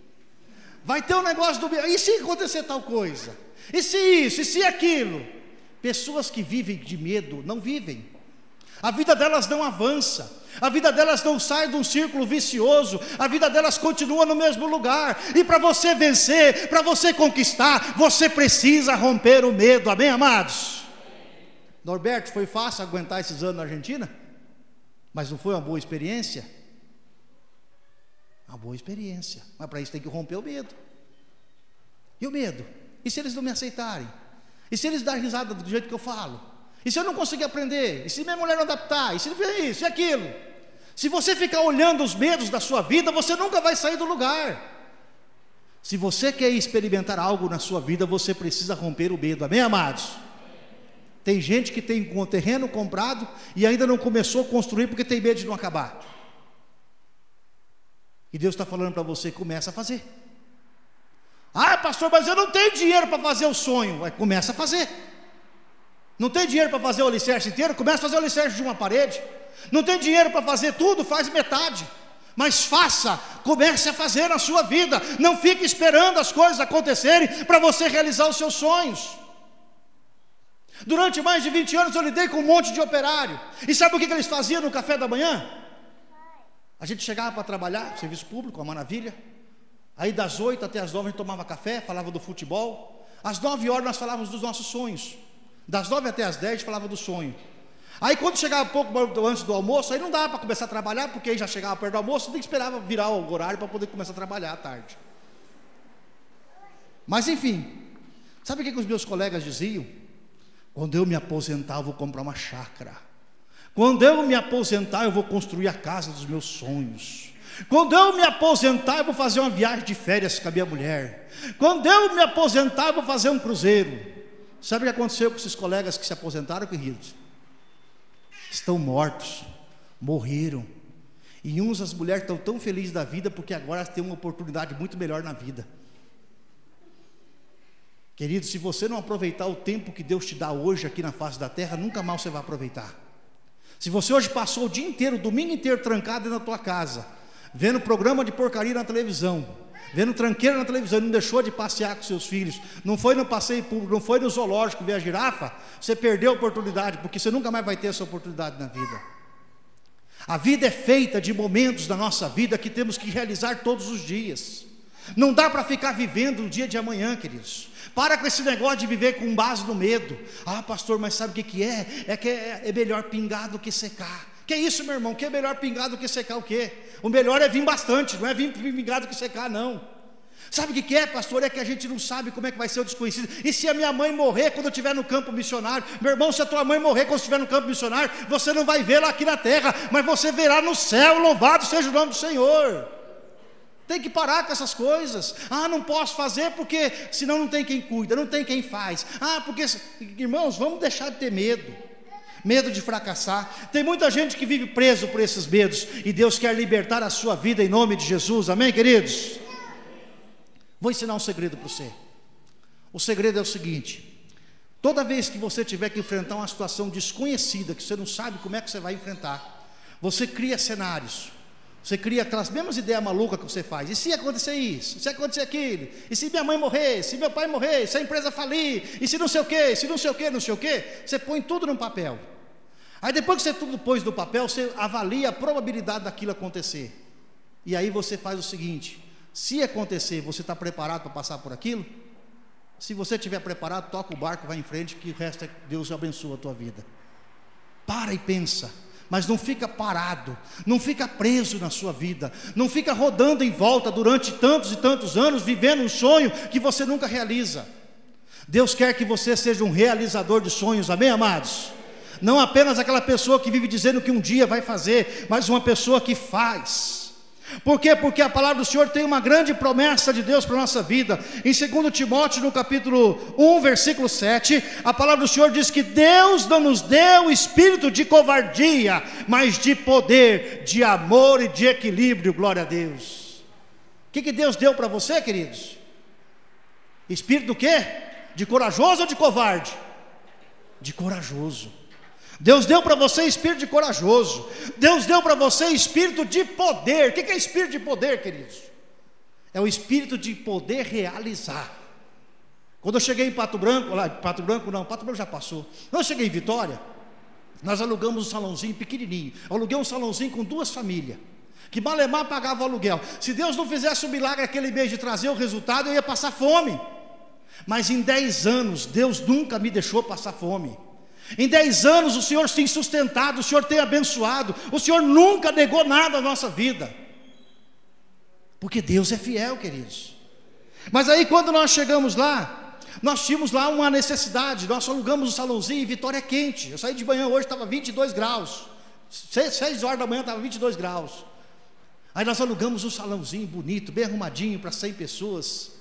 Vai ter um negócio do... E se acontecer tal coisa? E se isso? E se aquilo? Pessoas que vivem de medo não vivem. A vida delas não avança, a vida delas não sai de um círculo vicioso, a vida delas continua no mesmo lugar. E para você vencer, para você conquistar, você precisa romper o medo. Amém, amados? Norberto, foi fácil aguentar esses anos na Argentina? Mas não foi uma boa experiência? Uma boa experiência, mas para isso tem que romper o medo. E o medo? E se eles não me aceitarem? E se eles darem risada do jeito que eu falo? E se eu não conseguir aprender? E se minha mulher não adaptar? E se fizer isso e aquilo? Se você ficar olhando os medos da sua vida, você nunca vai sair do lugar. Se você quer experimentar algo na sua vida, você precisa romper o medo. Amém, amados? Tem gente que tem um terreno comprado e ainda não começou a construir porque tem medo de não acabar. E Deus está falando para você: começa a fazer. Ah, pastor, mas eu não tenho dinheiro para fazer o sonho. Começa a fazer. Não tem dinheiro para fazer o alicerce inteiro? Começa a fazer o alicerce de uma parede. Não tem dinheiro para fazer tudo? Faz metade. Mas faça, comece a fazer na sua vida. Não fique esperando as coisas acontecerem para você realizar os seus sonhos. Durante mais de 20 anos eu lidei com um monte de operário. E sabe o que eles faziam no café da manhã? A gente chegava para trabalhar, serviço público, uma maravilha. Aí das 8 até as 9 a gente tomava café, falava do futebol. Às 9 horas nós falávamos dos nossos sonhos. Das 9 até as 10 a gente falava do sonho. Aí quando chegava pouco antes do almoço, aí não dava para começar a trabalhar, porque aí já chegava perto do almoço, tem que esperar virar o horário para poder começar a trabalhar à tarde. Mas enfim, sabe o que os meus colegas diziam? Quando eu me aposentar, eu vou comprar uma chácara. Quando eu me aposentar, eu vou construir a casa dos meus sonhos. Quando eu me aposentar, eu vou fazer uma viagem de férias com a minha mulher. Quando eu me aposentar, eu vou fazer um cruzeiro. Sabe o que aconteceu com esses colegas que se aposentaram, queridos? Estão mortos, morreram. E uns, as mulheres estão tão felizes da vida, porque agora elas têm uma oportunidade muito melhor na vida. Querido, se você não aproveitar o tempo que Deus te dá hoje aqui na face da terra, nunca mais você vai aproveitar. Se você hoje passou o dia inteiro, o domingo inteiro trancado na tua casa, vendo programa de porcaria na televisão, vendo tranqueira na televisão, não deixou de passear com seus filhos, não foi no passeio público, não foi no zoológico ver a girafa, você perdeu a oportunidade, porque você nunca mais vai ter essa oportunidade na vida. A vida é feita de momentos da nossa vida que temos que realizar todos os dias. Não dá para ficar vivendo o dia de amanhã, queridos. Para com esse negócio de viver com base no medo. Ah, pastor, mas sabe o que é? É que é melhor pingar do que secar. Que é isso, meu irmão? Que é melhor pingar do que secar o quê? O melhor é vir bastante, não é vir pingar do que secar, não. Sabe o que é, pastor? É que a gente não sabe como é que vai ser o desconhecido. E se a minha mãe morrer quando eu estiver no campo missionário? Meu irmão, se a tua mãe morrer quando estiver no campo missionário, você não vai vê-la aqui na terra, mas você verá no céu. Louvado seja o nome do Senhor. Tem que parar com essas coisas. Ah, não posso fazer porque senão não tem quem cuida, não tem quem faz. Ah, porque... Irmãos, vamos deixar de ter medo. medo de fracassar. Tem muita gente que vive preso por esses medos, e Deus quer libertar a sua vida em nome de Jesus, amém, queridos? Vou ensinar um segredo para você. O segredo é o seguinte: toda vez que você tiver que enfrentar uma situação desconhecida, que você não sabe como é que você vai enfrentar, você cria cenários, você cria aquelas mesmas ideias malucas que você faz. E se acontecer isso? E se acontecer aquilo? E se minha mãe morrer? Se meu pai morrer? Se a empresa falir? E se não sei o quê? Se não sei o quê? Não sei o quê? Você põe tudo no papel. Aí depois que você tudo pôs no papel, você avalia a probabilidade daquilo acontecer. E aí você faz o seguinte: se acontecer, você está preparado para passar por aquilo? Se você estiver preparado, toca o barco, vai em frente, que o resto é Deus abençoa a tua vida. Para e pensa, mas não fica parado, não fica preso na sua vida, não fica rodando em volta durante tantos e tantos anos, vivendo um sonho que você nunca realiza. Deus quer que você seja um realizador de sonhos, amém, amados? Não apenas aquela pessoa que vive dizendo que um dia vai fazer, mas uma pessoa que faz. Por quê? Porque a palavra do Senhor tem uma grande promessa de Deus para a nossa vida. Em 2 Timóteo, no capítulo 1, versículo 7, a palavra do Senhor diz que Deus não nos deu espírito de covardia, mas de poder, de amor e de equilíbrio. Glória a Deus. O que Deus deu para você, queridos? Espírito do quê? De corajoso ou de covarde? De corajoso. Deus deu para você espírito de corajoso. Deus deu para você espírito de poder. O que é espírito de poder, queridos? É o espírito de poder realizar. Quando eu cheguei em Pato Branco já passou. Quando eu cheguei em Vitória, nós alugamos um salãozinho pequenininho. Eu aluguei um salãozinho com 2 famílias, que malemar pagava o aluguel. Se Deus não fizesse o milagre aquele mês de trazer o resultado, eu ia passar fome. Mas em 10 anos, Deus nunca me deixou passar fome. Em 10 anos o Senhor tem sustentado, o Senhor tem abençoado, o Senhor nunca negou nada na nossa vida, porque Deus é fiel, queridos. Mas aí quando nós chegamos lá, nós tínhamos lá uma necessidade. Nós alugamos um salãozinho em Vitória quente. Eu saí de manhã hoje, estava 22 graus, 6 horas da manhã estava 22 graus. Aí nós alugamos um salãozinho bonito, bem arrumadinho, para 100 pessoas.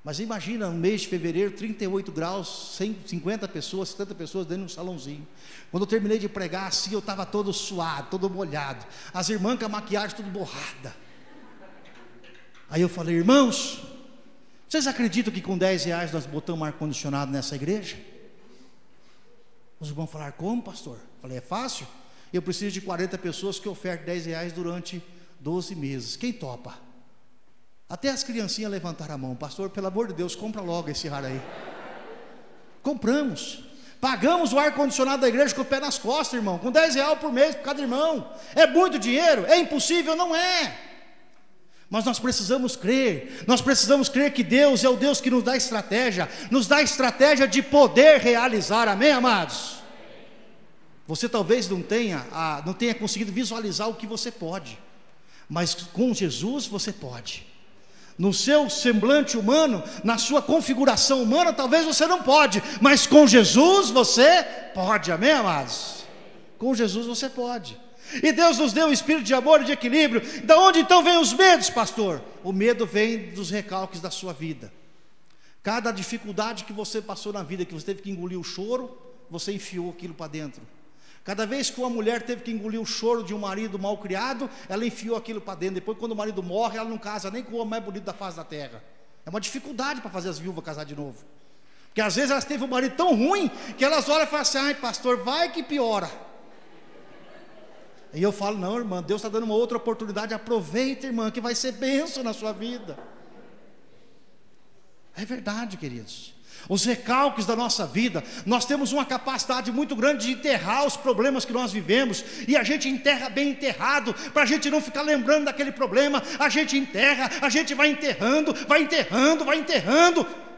Mas imagina, no mês de fevereiro, 38 graus, 50 pessoas, 70 pessoas dentro de um salãozinho. Quando eu terminei de pregar assim, eu estava todo suado, todo molhado. As irmãs com a maquiagem tudo borrada. Aí eu falei: irmãos, vocês acreditam que com 10 reais nós botamos ar-condicionado nessa igreja? Os irmãos falaram: como, pastor? Eu falei: é fácil. Eu preciso de 40 pessoas que ofertem 10 reais durante 12 meses. Quem topa? Até as criancinhas levantaram a mão: pastor, pelo amor de Deus, compra logo esse ar aí. Compramos, pagamos o ar-condicionado da igreja com o pé nas costas, irmão, com 10 reais por mês por cada irmão. É muito dinheiro? É impossível? Não é. Mas nós precisamos crer que Deus é o Deus que nos dá estratégia de poder realizar, amém, amados? Você talvez não tenha conseguido visualizar o que você pode, mas com Jesus você pode. No seu semblante humano, na sua configuração humana, talvez você não pode, mas com Jesus você pode, amém, amados? Com Jesus você pode. E Deus nos deu o espírito de amor e de equilíbrio. Da onde então vem os medos, pastor? O medo vem dos recalques da sua vida. Cada dificuldade que você passou na vida, que você teve que engolir o choro, você enfiou aquilo para dentro. Cada vez que uma mulher teve que engolir o choro de um marido mal criado, ela enfiou aquilo para dentro. Depois, quando o marido morre, ela não casa nem com o homem mais bonito da face da terra. É uma dificuldade para fazer as viúvas casar de novo, porque às vezes elas teve um marido tão ruim que elas olham e falam assim: ai, pastor, vai que piora. E eu falo: não, irmã, Deus está dando uma outra oportunidade. Aproveita, irmã, que vai ser bênção na sua vida. É verdade, queridos. Os recalques da nossa vida, nós temos uma capacidade muito grande de enterrar os problemas que nós vivemos, e a gente enterra bem enterrado, para a gente não ficar lembrando daquele problema. A gente enterra, a gente vai enterrando.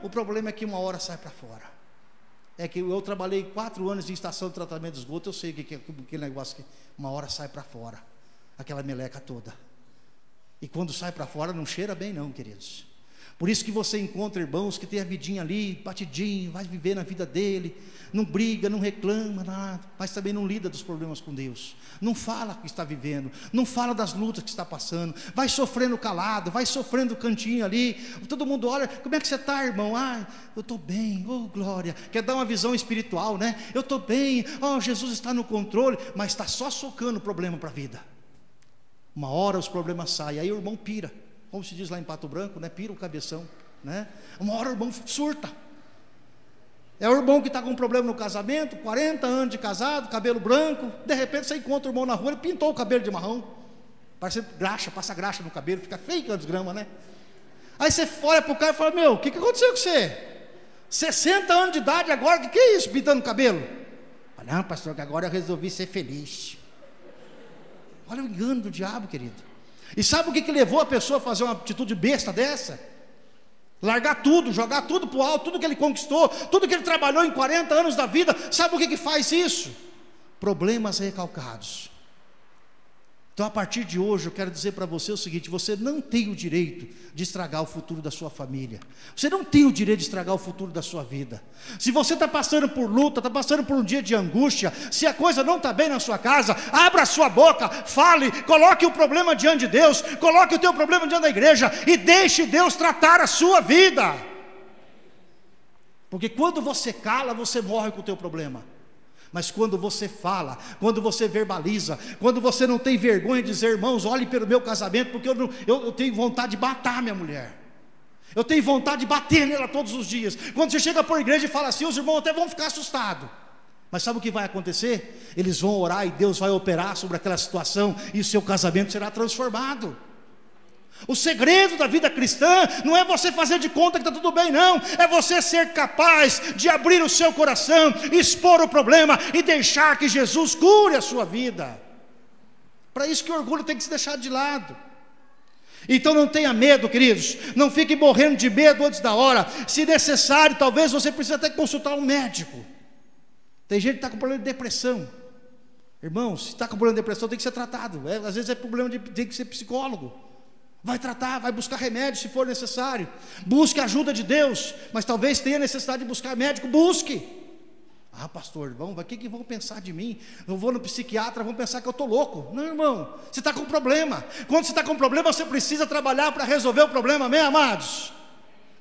O problema é que uma hora sai para fora. É que eu trabalhei 4 anos em estação de tratamento de esgoto, eu sei que é aquele negócio que uma hora sai para fora, aquela meleca toda. E quando sai para fora não cheira bem não, queridos. Por isso que você encontra irmãos que tem a vidinha ali, batidinho, vai viver na vida dele, não briga, não reclama nada, mas também não lida dos problemas com Deus, não fala o que está vivendo, não fala das lutas que está passando, vai sofrendo calado, vai sofrendo cantinho ali, todo mundo olha, como é que você está, irmão? Ah, eu estou bem, oh glória, quer dar uma visão espiritual, né? Eu estou bem, oh Jesus está no controle, mas está só socando o problema para a vida. Uma hora os problemas saem, aí o irmão pira, como se diz lá em Pato Branco, né? Pira o cabeção, né? Uma hora o irmão surta. É o irmão que está com um problema no casamento, 40 anos de casado, cabelo branco, de repente você encontra o irmão na rua, ele pintou o cabelo de marrom, parece graxa, passa graxa no cabelo, fica feio que desgrama, né? Aí você olha para o cara e fala, meu, o que aconteceu com você? 60 anos de idade agora, que é isso, pintando o cabelo? Olha, não, pastor, que agora eu resolvi ser feliz. Olha o engano do diabo, querido. E sabe o que levou a pessoa a fazer uma atitude besta dessa? Largar tudo, jogar tudo para o alto, tudo que ele conquistou, tudo que ele trabalhou em 40 anos da vida. Sabe o que faz isso? Problemas recalcados. Então a partir de hoje eu quero dizer para você o seguinte: você não tem o direito de estragar o futuro da sua família, você não tem o direito de estragar o futuro da sua vida. Se você está passando por luta, está passando por um dia de angústia, se a coisa não está bem na sua casa, abra a sua boca, fale, coloque o problema diante de Deus, coloque o teu problema diante da igreja e deixe Deus tratar a sua vida, porque quando você cala, você morre com o teu problema. Mas quando você fala, quando você verbaliza, quando você não tem vergonha de dizer, irmãos, olhe pelo meu casamento, porque eu tenho vontade de matar minha mulher, eu tenho vontade de bater nela todos os dias. Quando você chega por igreja e fala assim, os irmãos até vão ficar assustados. Mas sabe o que vai acontecer? Eles vão orar e Deus vai operar sobre aquela situação e o seu casamento será transformado. O segredo da vida cristã não é você fazer de conta que está tudo bem, não. É você ser capaz de abrir o seu coração, expor o problema e deixar que Jesus cure a sua vida. Para isso que o orgulho tem que se deixar de lado. Então não tenha medo, queridos, não fique morrendo de medo antes da hora. Se necessário, talvez você precise até consultar um médico. Tem gente que está com problema de depressão. Irmãos, se está com problema de depressão tem que ser tratado. Às vezes é problema tem que ser psicólogo. Vai tratar, vai buscar remédio se for necessário. Busque a ajuda de Deus. Mas talvez tenha necessidade de buscar médico, busque. Ah, pastor, o que vão pensar de mim? Eu vou no psiquiatra, vão pensar que eu estou louco. Não, irmão, você está com problema. Quando você está com problema, você precisa trabalhar para resolver o problema, amém, amados?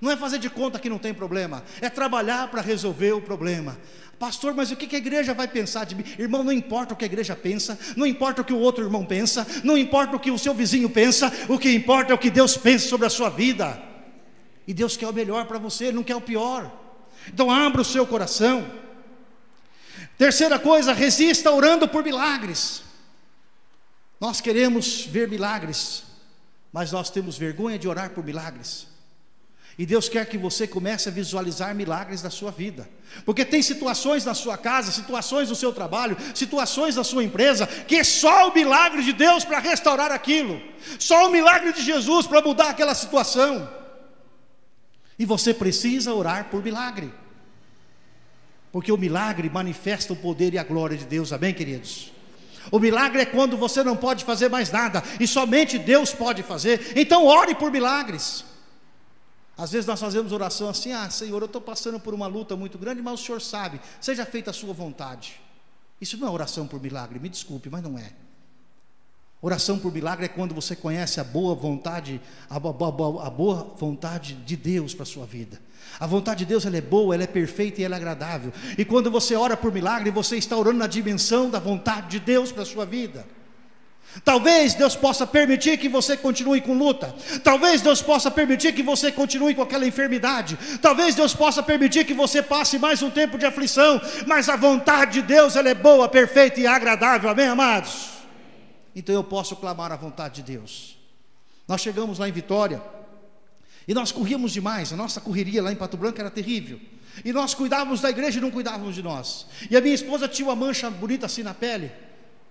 Não é fazer de conta que não tem problema, é trabalhar para resolver o problema. Pastor, mas o que a igreja vai pensar de mim? Irmão, não importa o que a igreja pensa, não importa o que o outro irmão pensa, não importa o que o seu vizinho pensa, o que importa é o que Deus pensa sobre a sua vida. E Deus quer o melhor para você, Ele não quer o pior. Então abra o seu coração. Terceira coisa, resista orando por milagres. Nós queremos ver milagres, mas nós temos vergonha de orar por milagres. E Deus quer que você comece a visualizar milagres da sua vida, porque tem situações na sua casa, situações no seu trabalho, situações na sua empresa, que é só o milagre de Deus para restaurar aquilo, só o milagre de Jesus para mudar aquela situação, e você precisa orar por milagre, porque o milagre manifesta o poder e a glória de Deus, amém, queridos? O milagre é quando você não pode fazer mais nada, e somente Deus pode fazer. Então ore por milagres. Às vezes nós fazemos oração assim, Senhor, eu estou passando por uma luta muito grande, mas o Senhor sabe, seja feita a sua vontade. Isso não é oração por milagre, me desculpe, mas não é. Oração por milagre é quando você conhece a boa vontade, a boa vontade de Deus para a sua vida. A vontade de Deus, ela é boa, ela é perfeita e ela é agradável. E quando você ora por milagre, você está orando na dimensão da vontade de Deus para a sua vida. Talvez Deus possa permitir que você continue com luta. Talvez Deus possa permitir que você continue com aquela enfermidade. Talvez Deus possa permitir que você passe mais um tempo de aflição. Mas a vontade de Deus, ela é boa, perfeita e agradável, amém, amados? Então eu posso clamar a vontade de Deus. Nós chegamos lá em Vitória e nós corríamos demais. A nossa correria lá em Pato Branco era terrível. E nós cuidávamos da igreja e não cuidávamos de nós. E a minha esposa tinha uma mancha bonita assim na pele,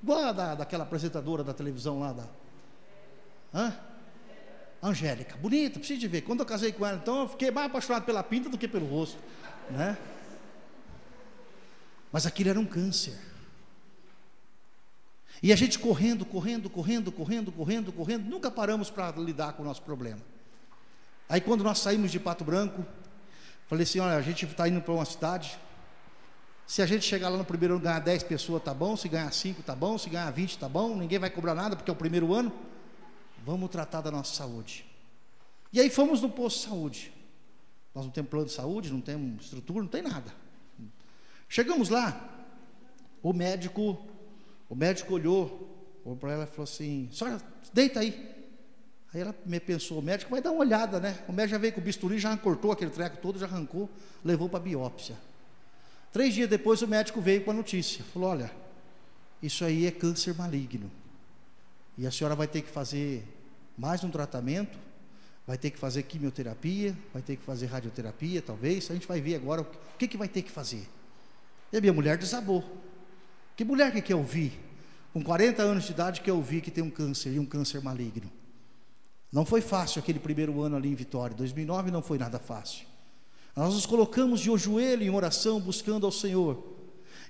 igual a daquela apresentadora da televisão lá Angélica, bonita, precisa de ver. Quando eu casei com ela, então eu fiquei mais apaixonado pela pinta do que pelo rosto, né? Mas aquilo era um câncer. E a gente correndo, nunca paramos para lidar com o nosso problema. Aí quando nós saímos de Pato Branco, falei assim, olha, a gente está indo para uma cidade, se a gente chegar lá no primeiro ano ganhar 10 pessoas, tá bom, se ganhar 5, tá bom, se ganhar 20, tá bom, ninguém vai cobrar nada, porque é o primeiro ano, vamos tratar da nossa saúde. E aí fomos no posto de saúde, nós não temos plano de saúde, não temos estrutura, não tem nada. Chegamos lá, o médico olhou para ela e falou assim, senhora, deita aí. Aí ela me pensou, o médico vai dar uma olhada, né? O médico já veio com o bisturi, já cortou aquele treco todo, já arrancou, levou para a biópsia. 3 dias depois o médico veio com a notícia, falou, olha, isso aí é câncer maligno, e a senhora vai ter que fazer mais um tratamento, vai ter que fazer quimioterapia, vai ter que fazer radioterapia, talvez, a gente vai ver agora o que vai ter que fazer. E a minha mulher desabou. Que mulher que quer ouvir, com 40 anos de idade, quer ouvir que tem um câncer, e um câncer maligno? Não foi fácil aquele primeiro ano ali em Vitória, 2009 não foi nada fácil. Nós nos colocamos de joelho em oração, buscando ao Senhor.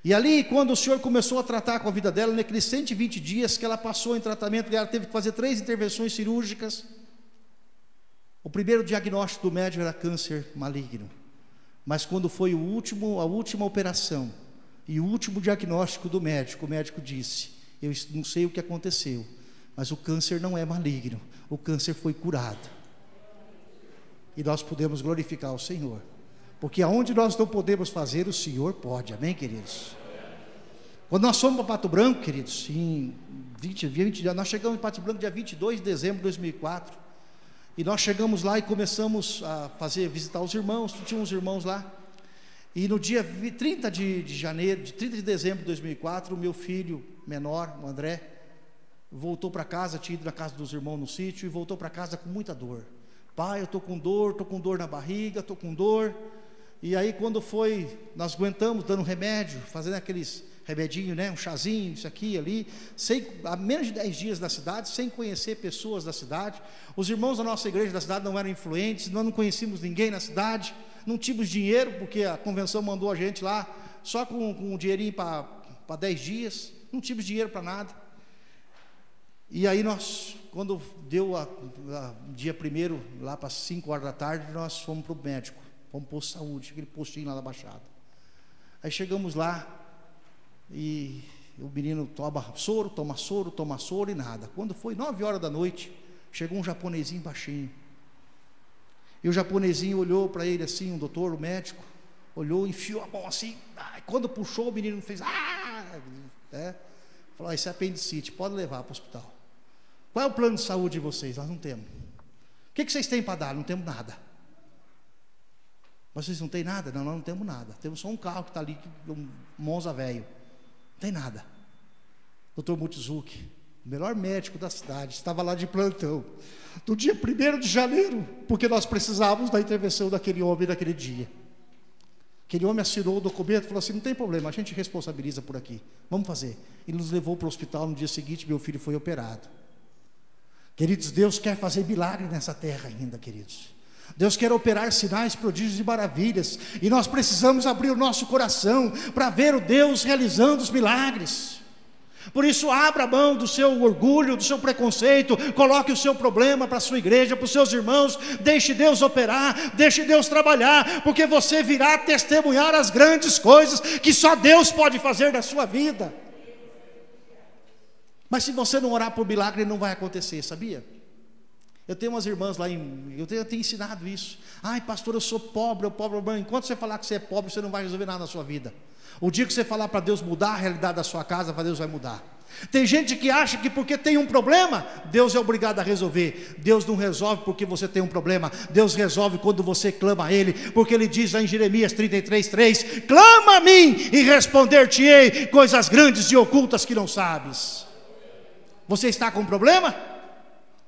E ali, quando o Senhor começou a tratar com a vida dela, naqueles 120 dias que ela passou em tratamento, ela teve que fazer 3 intervenções cirúrgicas. O primeiro diagnóstico do médico era câncer maligno. Mas quando foi a última operação, e o último diagnóstico do médico, o médico disse, eu não sei o que aconteceu, mas o câncer não é maligno, o câncer foi curado. E nós podemos glorificar o Senhor, porque aonde nós não podemos fazer, o Senhor pode, amém, queridos? Quando nós fomos para Pato Branco, queridos, em 20 dias, nós chegamos em Pato Branco dia 22 de dezembro de 2004, e nós chegamos lá e começamos a visitar os irmãos, tinha uns irmãos lá, e no dia 30 de dezembro de 2004, o meu filho menor, o André, voltou para casa, tinha ido na casa dos irmãos no sítio, e voltou para casa com muita dor. Pai, eu estou com dor na barriga, estou com dor. E aí quando foi, nós aguentamos dando remédio, fazendo aqueles remedinhos, né, um chazinho, isso aqui, ali, há menos de 10 dias na cidade, sem conhecer pessoas da cidade. Os irmãos da nossa igreja da cidade não eram influentes, nós não conhecíamos ninguém na cidade, não tínhamos dinheiro, porque a convenção mandou a gente lá, só com um dinheirinho para 10 dias, não tínhamos dinheiro para nada. E aí nós, quando deu dia 1º, lá para 5 horas da tarde, nós fomos para o médico, fomos para o posto de saúde, aquele postinho lá da Baixada. Aí chegamos lá, e o menino toma soro e nada. Quando foi 9 horas da noite, chegou um japonesinho baixinho, e o japonesinho olhou para ele assim, o médico, olhou, enfiou a mão assim, quando puxou, o menino fez, falou, isso é apendicite, pode levar para o hospital. Qual é o plano de saúde de vocês? Nós não temos. O que vocês têm para dar? Não temos nada. Vocês não têm nada? Não, nós não temos nada. Temos só um carro que está ali, um Monza velho. Não tem nada. Dr. Mutizuki, o melhor médico da cidade, estava lá de plantão, no dia 1º de janeiro, porque nós precisávamos da intervenção daquele homem naquele dia. Aquele homem assinou o documento e falou assim, não tem problema, a gente responsabiliza por aqui, vamos fazer. Ele nos levou para o hospital, no dia seguinte meu filho foi operado. Queridos, Deus quer fazer milagre nessa terra ainda, queridos. Deus quer operar sinais, prodígios e maravilhas, e nós precisamos abrir o nosso coração para ver o Deus realizando os milagres. Por isso, abra mão do seu orgulho, do seu preconceito, coloque o seu problema para a sua igreja, para os seus irmãos, deixe Deus operar, deixe Deus trabalhar, porque você virá testemunhar as grandes coisas que só Deus pode fazer na sua vida. Mas se você não orar por milagre, não vai acontecer, sabia? Eu tenho umas irmãs lá, eu tenho ensinado isso. Ai, pastor, eu sou pobre, enquanto você falar que você é pobre, você não vai resolver nada na sua vida. O dia que você falar para Deus mudar a realidade da sua casa, Deus vai mudar. Tem gente que acha que porque tem um problema, Deus é obrigado a resolver. Deus não resolve porque você tem um problema. Deus resolve quando você clama a Ele, porque Ele diz lá em Jeremias 33:3: clama a mim e responder-te-ei coisas grandes e ocultas que não sabes. Você está com um problema?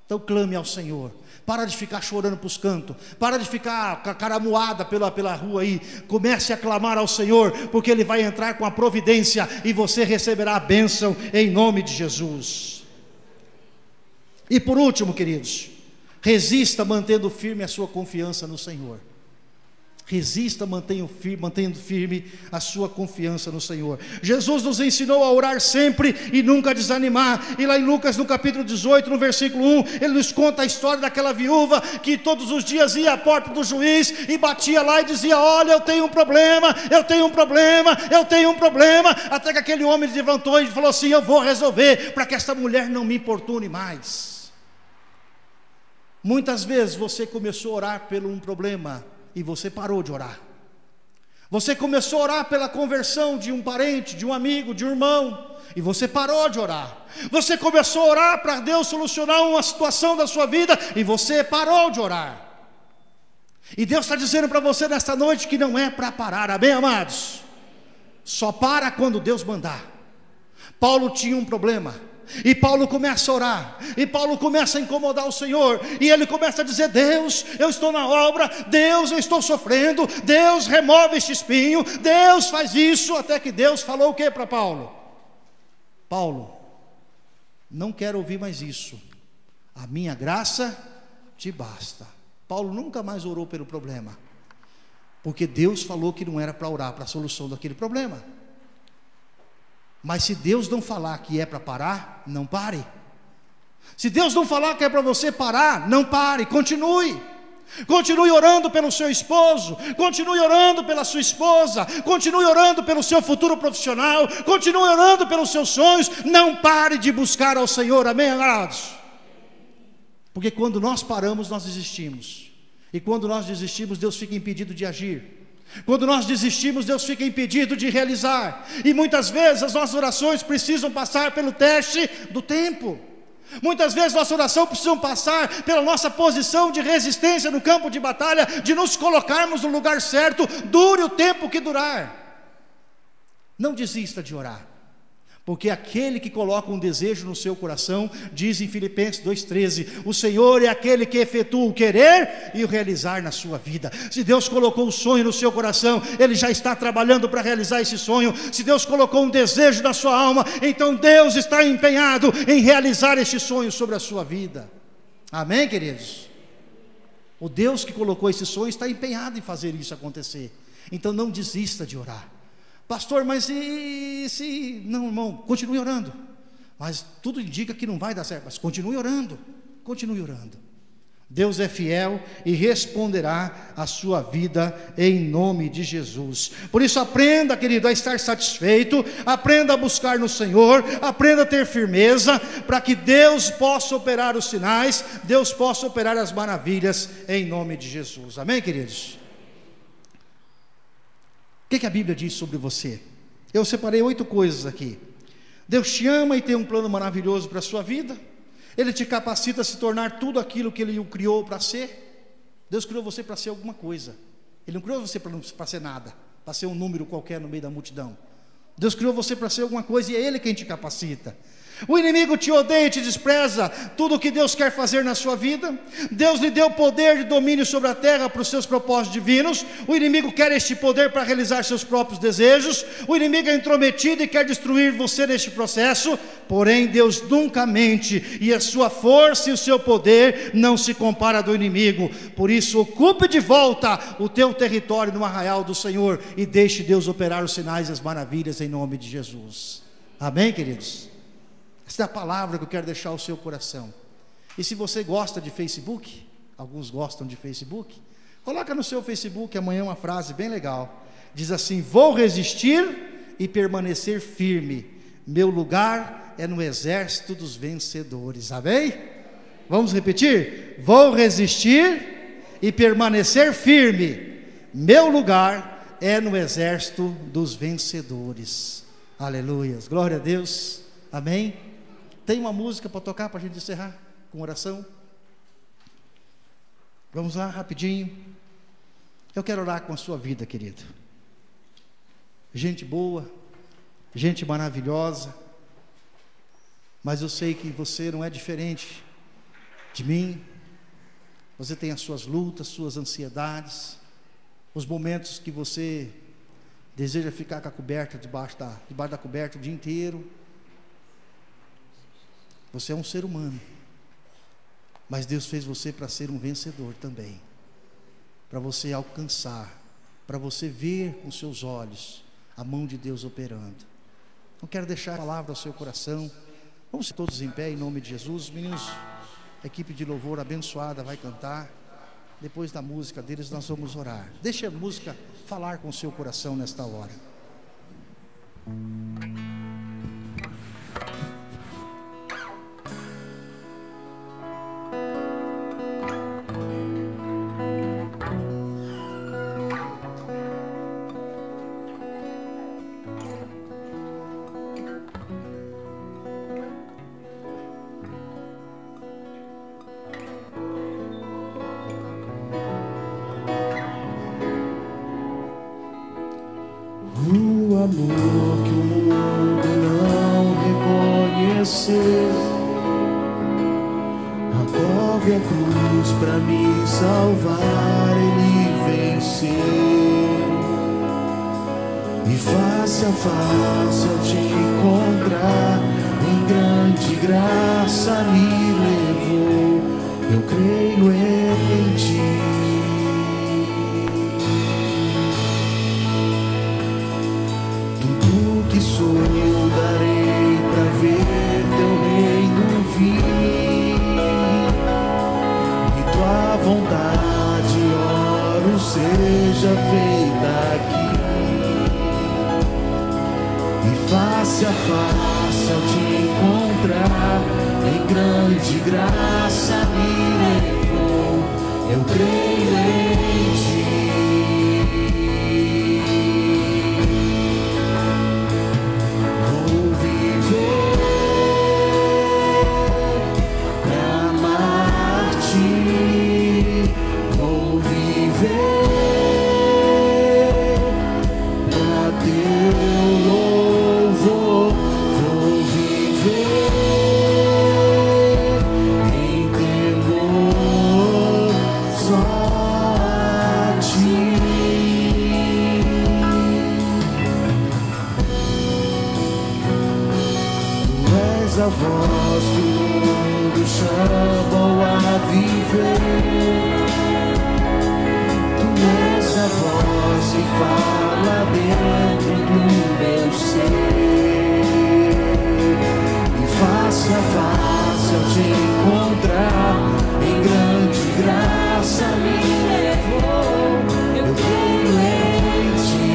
Então clame ao Senhor. Para de ficar chorando para os cantos, para de ficar com a cara moada pela rua aí. Comece a clamar ao Senhor, porque Ele vai entrar com a providência e você receberá a bênção em nome de Jesus. E por último, queridos, resista mantendo firme a sua confiança no Senhor. Resista, mantendo firme a sua confiança no Senhor. Jesus nos ensinou a orar sempre e nunca desanimar. E lá em Lucas, no capítulo 18, no versículo 1, ele nos conta a história daquela viúva que todos os dias ia à porta do juiz e batia lá e dizia: olha, eu tenho um problema, eu tenho um problema, eu tenho um problema. Até que aquele homem se levantou e falou assim: eu vou resolver, para que esta mulher não me importune mais. Muitas vezes você começou a orar por um problema e você parou de orar. Você começou a orar pela conversão de um parente, de um amigo, de um irmão, e você parou de orar. Você começou a orar para Deus solucionar uma situação da sua vida, e você parou de orar. E Deus está dizendo para você nesta noite que não é para parar, amém, amados? Só para quando Deus mandar. Paulo tinha um problema, e Paulo começa a orar, e Paulo começa a incomodar o Senhor, e ele começa a dizer: Deus, eu estou na obra, Deus, eu estou sofrendo, Deus, remove este espinho, Deus, faz isso. Até que Deus falou o que para Paulo? Paulo, não quero ouvir mais isso, a minha graça te basta. Paulo nunca mais orou pelo problema, porque Deus falou que não era para orar para a solução daquele problema. Mas se Deus não falar que é para parar, não pare. Se Deus não falar que é para você parar, não pare, continue. Continue orando pelo seu esposo, continue orando pela sua esposa, continue orando pelo seu futuro profissional, continue orando pelos seus sonhos. Não pare de buscar ao Senhor, amém, amados? Porque quando nós paramos, nós desistimos. E quando nós desistimos, Deus fica impedido de agir. Quando nós desistimos, Deus fica impedido de realizar. E muitas vezes as nossas orações precisam passar pelo teste do tempo. Muitas vezes nossa oração precisa passar pela nossa posição de resistência no campo de batalha, de nos colocarmos no lugar certo, dure o tempo que durar. Não desista de orar, porque aquele que coloca um desejo no seu coração, diz em Filipenses 2,13, o Senhor é aquele que efetua o querer e o realizar na sua vida. Se Deus colocou um sonho no seu coração, Ele já está trabalhando para realizar esse sonho. Se Deus colocou um desejo na sua alma, então Deus está empenhado em realizar este sonho sobre a sua vida. Amém, queridos? O Deus que colocou esse sonho está empenhado em fazer isso acontecer. Então não desista de orar. Pastor, mas se... Não, irmão, continue orando. Mas tudo indica que não vai dar certo. Mas continue orando, continue orando. Deus é fiel e responderá a sua vida em nome de Jesus. Por isso aprenda, querido, a estar satisfeito. Aprenda a buscar no Senhor. Aprenda a ter firmeza, para que Deus possa operar os sinais, Deus possa operar as maravilhas em nome de Jesus. Amém, queridos? O que a Bíblia diz sobre você? Eu separei 8 coisas aqui. Deus te ama e tem um plano maravilhoso para a sua vida. Ele te capacita a se tornar tudo aquilo que Ele o criou para ser. Deus criou você para ser alguma coisa. Ele não criou você para ser nada, para ser um número qualquer no meio da multidão. Deus criou você para ser alguma coisa, e é Ele quem te capacita. O inimigo te odeia e te despreza tudo o que Deus quer fazer na sua vida. Deus lhe deu poder de domínio sobre a terra para os seus propósitos divinos. O inimigo quer este poder para realizar seus próprios desejos. O inimigo é intrometido e quer destruir você neste processo. Porém Deus nunca mente, e a sua força e o seu poder não se compara do inimigo. Por isso ocupe de volta o teu território no arraial do Senhor, e deixe Deus operar os sinais e as maravilhas em nome de Jesus. Amém, queridos? Essa é a palavra que eu quero deixar ao seu coração. E se você gosta de Facebook, alguns gostam de Facebook, coloca no seu Facebook amanhã uma frase bem legal. Diz assim: vou resistir e permanecer firme, meu lugar é no exército dos vencedores. Amém? Vamos repetir? Vou resistir e permanecer firme, meu lugar é no exército dos vencedores. Aleluias, glória a Deus. Amém? Tem uma música para tocar para a gente encerrar com oração? Vamos lá, rapidinho. Eu quero orar com a sua vida, querido. Gente boa, gente maravilhosa, mas eu sei que você não é diferente de mim. Você tem as suas lutas, suas ansiedades, os momentos que você deseja ficar com a coberta debaixo da coberta o dia inteiro. Você é um ser humano, mas Deus fez você para ser um vencedor também, para você alcançar para você ver com seus olhos a mão de Deus operando. Não quero deixar a palavra ao seu coração. Vamos todos em pé em nome de Jesus. Os meninos, a equipe de louvor abençoada vai cantar. Depois da música deles nós vamos orar. Deixe a música falar com o seu coração nesta hora. O amor que o mundo não reconheceu, a própria cruz para me salvar, Ele venceu. E face a face ao te encontrar, em grande graça me levou. Eu creio em ti. Que sou, darei pra ver teu reino vir, e tua vontade, oro, seja feita aqui. E face a face ao te encontrar, em grande graça me levou. Eu creio em ti. A voz que o mundo chama a viver, tu és a voz que fala dentro do meu ser. E face a face ao te encontrar, em grande graça me levou. Eu creio em ti.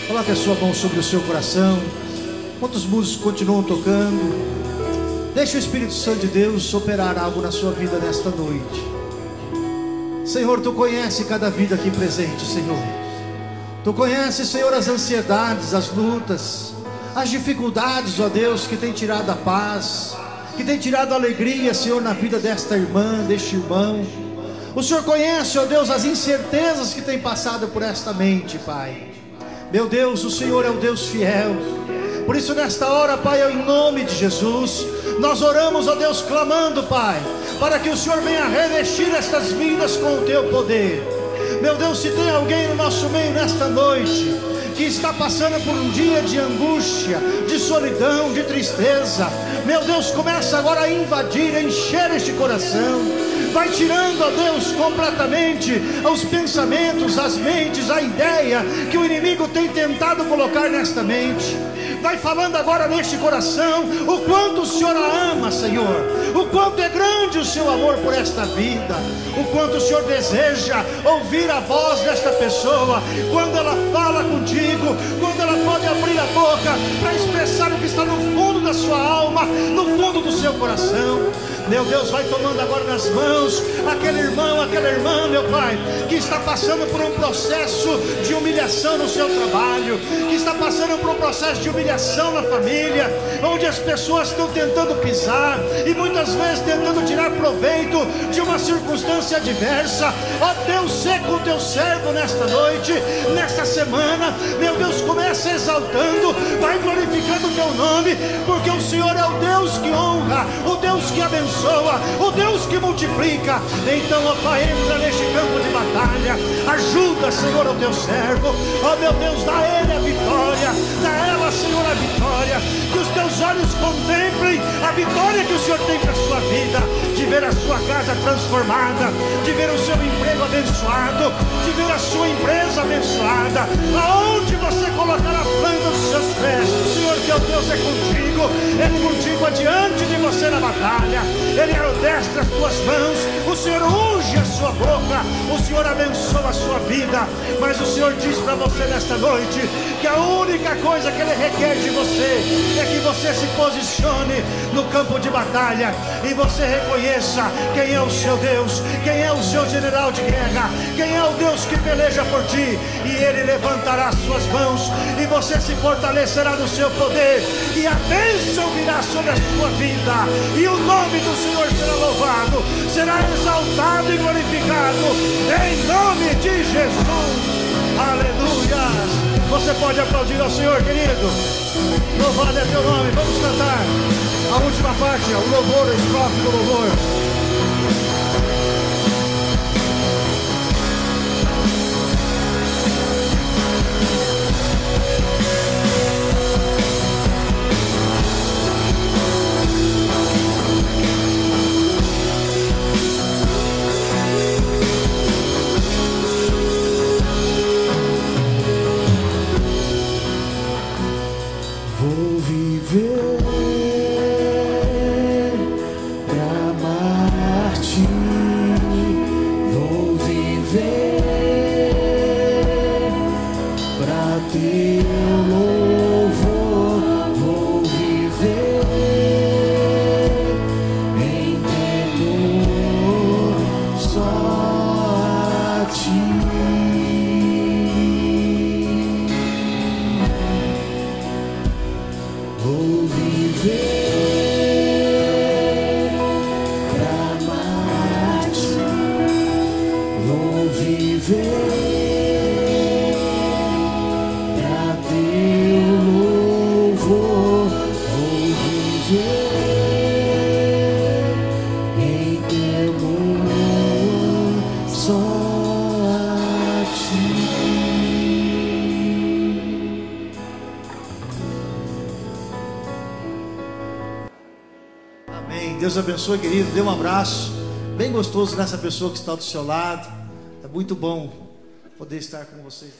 Coloque a sua mão sobre o seu coração. Quantos músicos continuam tocando? Deixa o Espírito Santo de Deus operar algo na sua vida nesta noite. Senhor, Tu conhece cada vida aqui presente, Senhor. Tu conhece, Senhor, as ansiedades, as lutas, as dificuldades, ó Deus, que tem tirado a paz, que tem tirado a alegria, Senhor, na vida desta irmã, deste irmão. O Senhor conhece, ó Deus, as incertezas que tem passado por esta mente, Pai. Meu Deus, o Senhor é o Deus fiel. Por isso nesta hora, Pai, em nome de Jesus, nós oramos, ó Deus, clamando, Pai, para que o Senhor venha revestir estas vidas com o Teu poder. Meu Deus, se tem alguém no nosso meio nesta noite que está passando por um dia de angústia, de solidão, de tristeza, meu Deus, começa agora a invadir, a encher este coração. Vai tirando, ó Deus, completamente os pensamentos, as mentes, a ideia que o inimigo tem tentado colocar nesta mente. Vai falando agora neste coração o quanto o Senhor a ama, Senhor, o quanto é grande o seu amor por esta vida, o quanto o Senhor deseja ouvir a voz desta pessoa, quando ela fala contigo, quando ela pode abrir a boca para expressar o que está no fundo da sua alma, no fundo do seu coração. Meu Deus, vai tomando agora nas mãos aquele irmão, aquela irmã, meu Pai, que está passando por um processo de humilhação no seu trabalho, que está passando por um processo de humilhação na família, onde as pessoas estão tentando pisar e muitas vezes tentando tirar proveito de uma circunstância adversa. Ó Deus, sê com o Teu servo nesta noite, nesta semana. Meu Deus, começa exaltando, vai glorificando o Teu nome, porque o Senhor é o Deus que honra, o Deus que abençoa, o Deus que multiplica. Então, ó Pai, entra neste campo de batalha, ajuda, Senhor, o Teu servo. Ó meu Deus, dá a ele a vitória, dá a ela, Senhor, a vitória. Que os Teus olhos contemplem a vitória que o Senhor tem para a sua vida, de ver a sua casa transformada, de ver o seu emprego abençoado, de ver a sua empresa abençoada. Aonde você colocar a planta dos seus pés, o Senhor teu Deus é contigo, Ele contigo adiante de você na batalha. Ele adestra as tuas mãos, o Senhor unge a sua boca, o Senhor abençoa a sua vida. Mas o Senhor diz para você nesta noite que a única coisa que Ele requer de você é que você se posicione no campo de batalha e você reconheça quem é o seu Deus, quem é o seu general de guerra, quem é o Deus que peleja por ti. E Ele levantará as suas mãos e você se fortalecerá no seu poder, e a bênção virá sobre a sua vida, e o nome do Senhor será louvado, será exaltado e glorificado, em nome de Jesus. Aleluia. Você pode aplaudir ao Senhor, querido. Louvado é teu nome. Vamos cantar a última parte, o louvor, a estrofe do louvor. Deus abençoe, querido. Dê um abraço bem gostoso nessa pessoa que está do seu lado. É muito bom poder estar com vocês.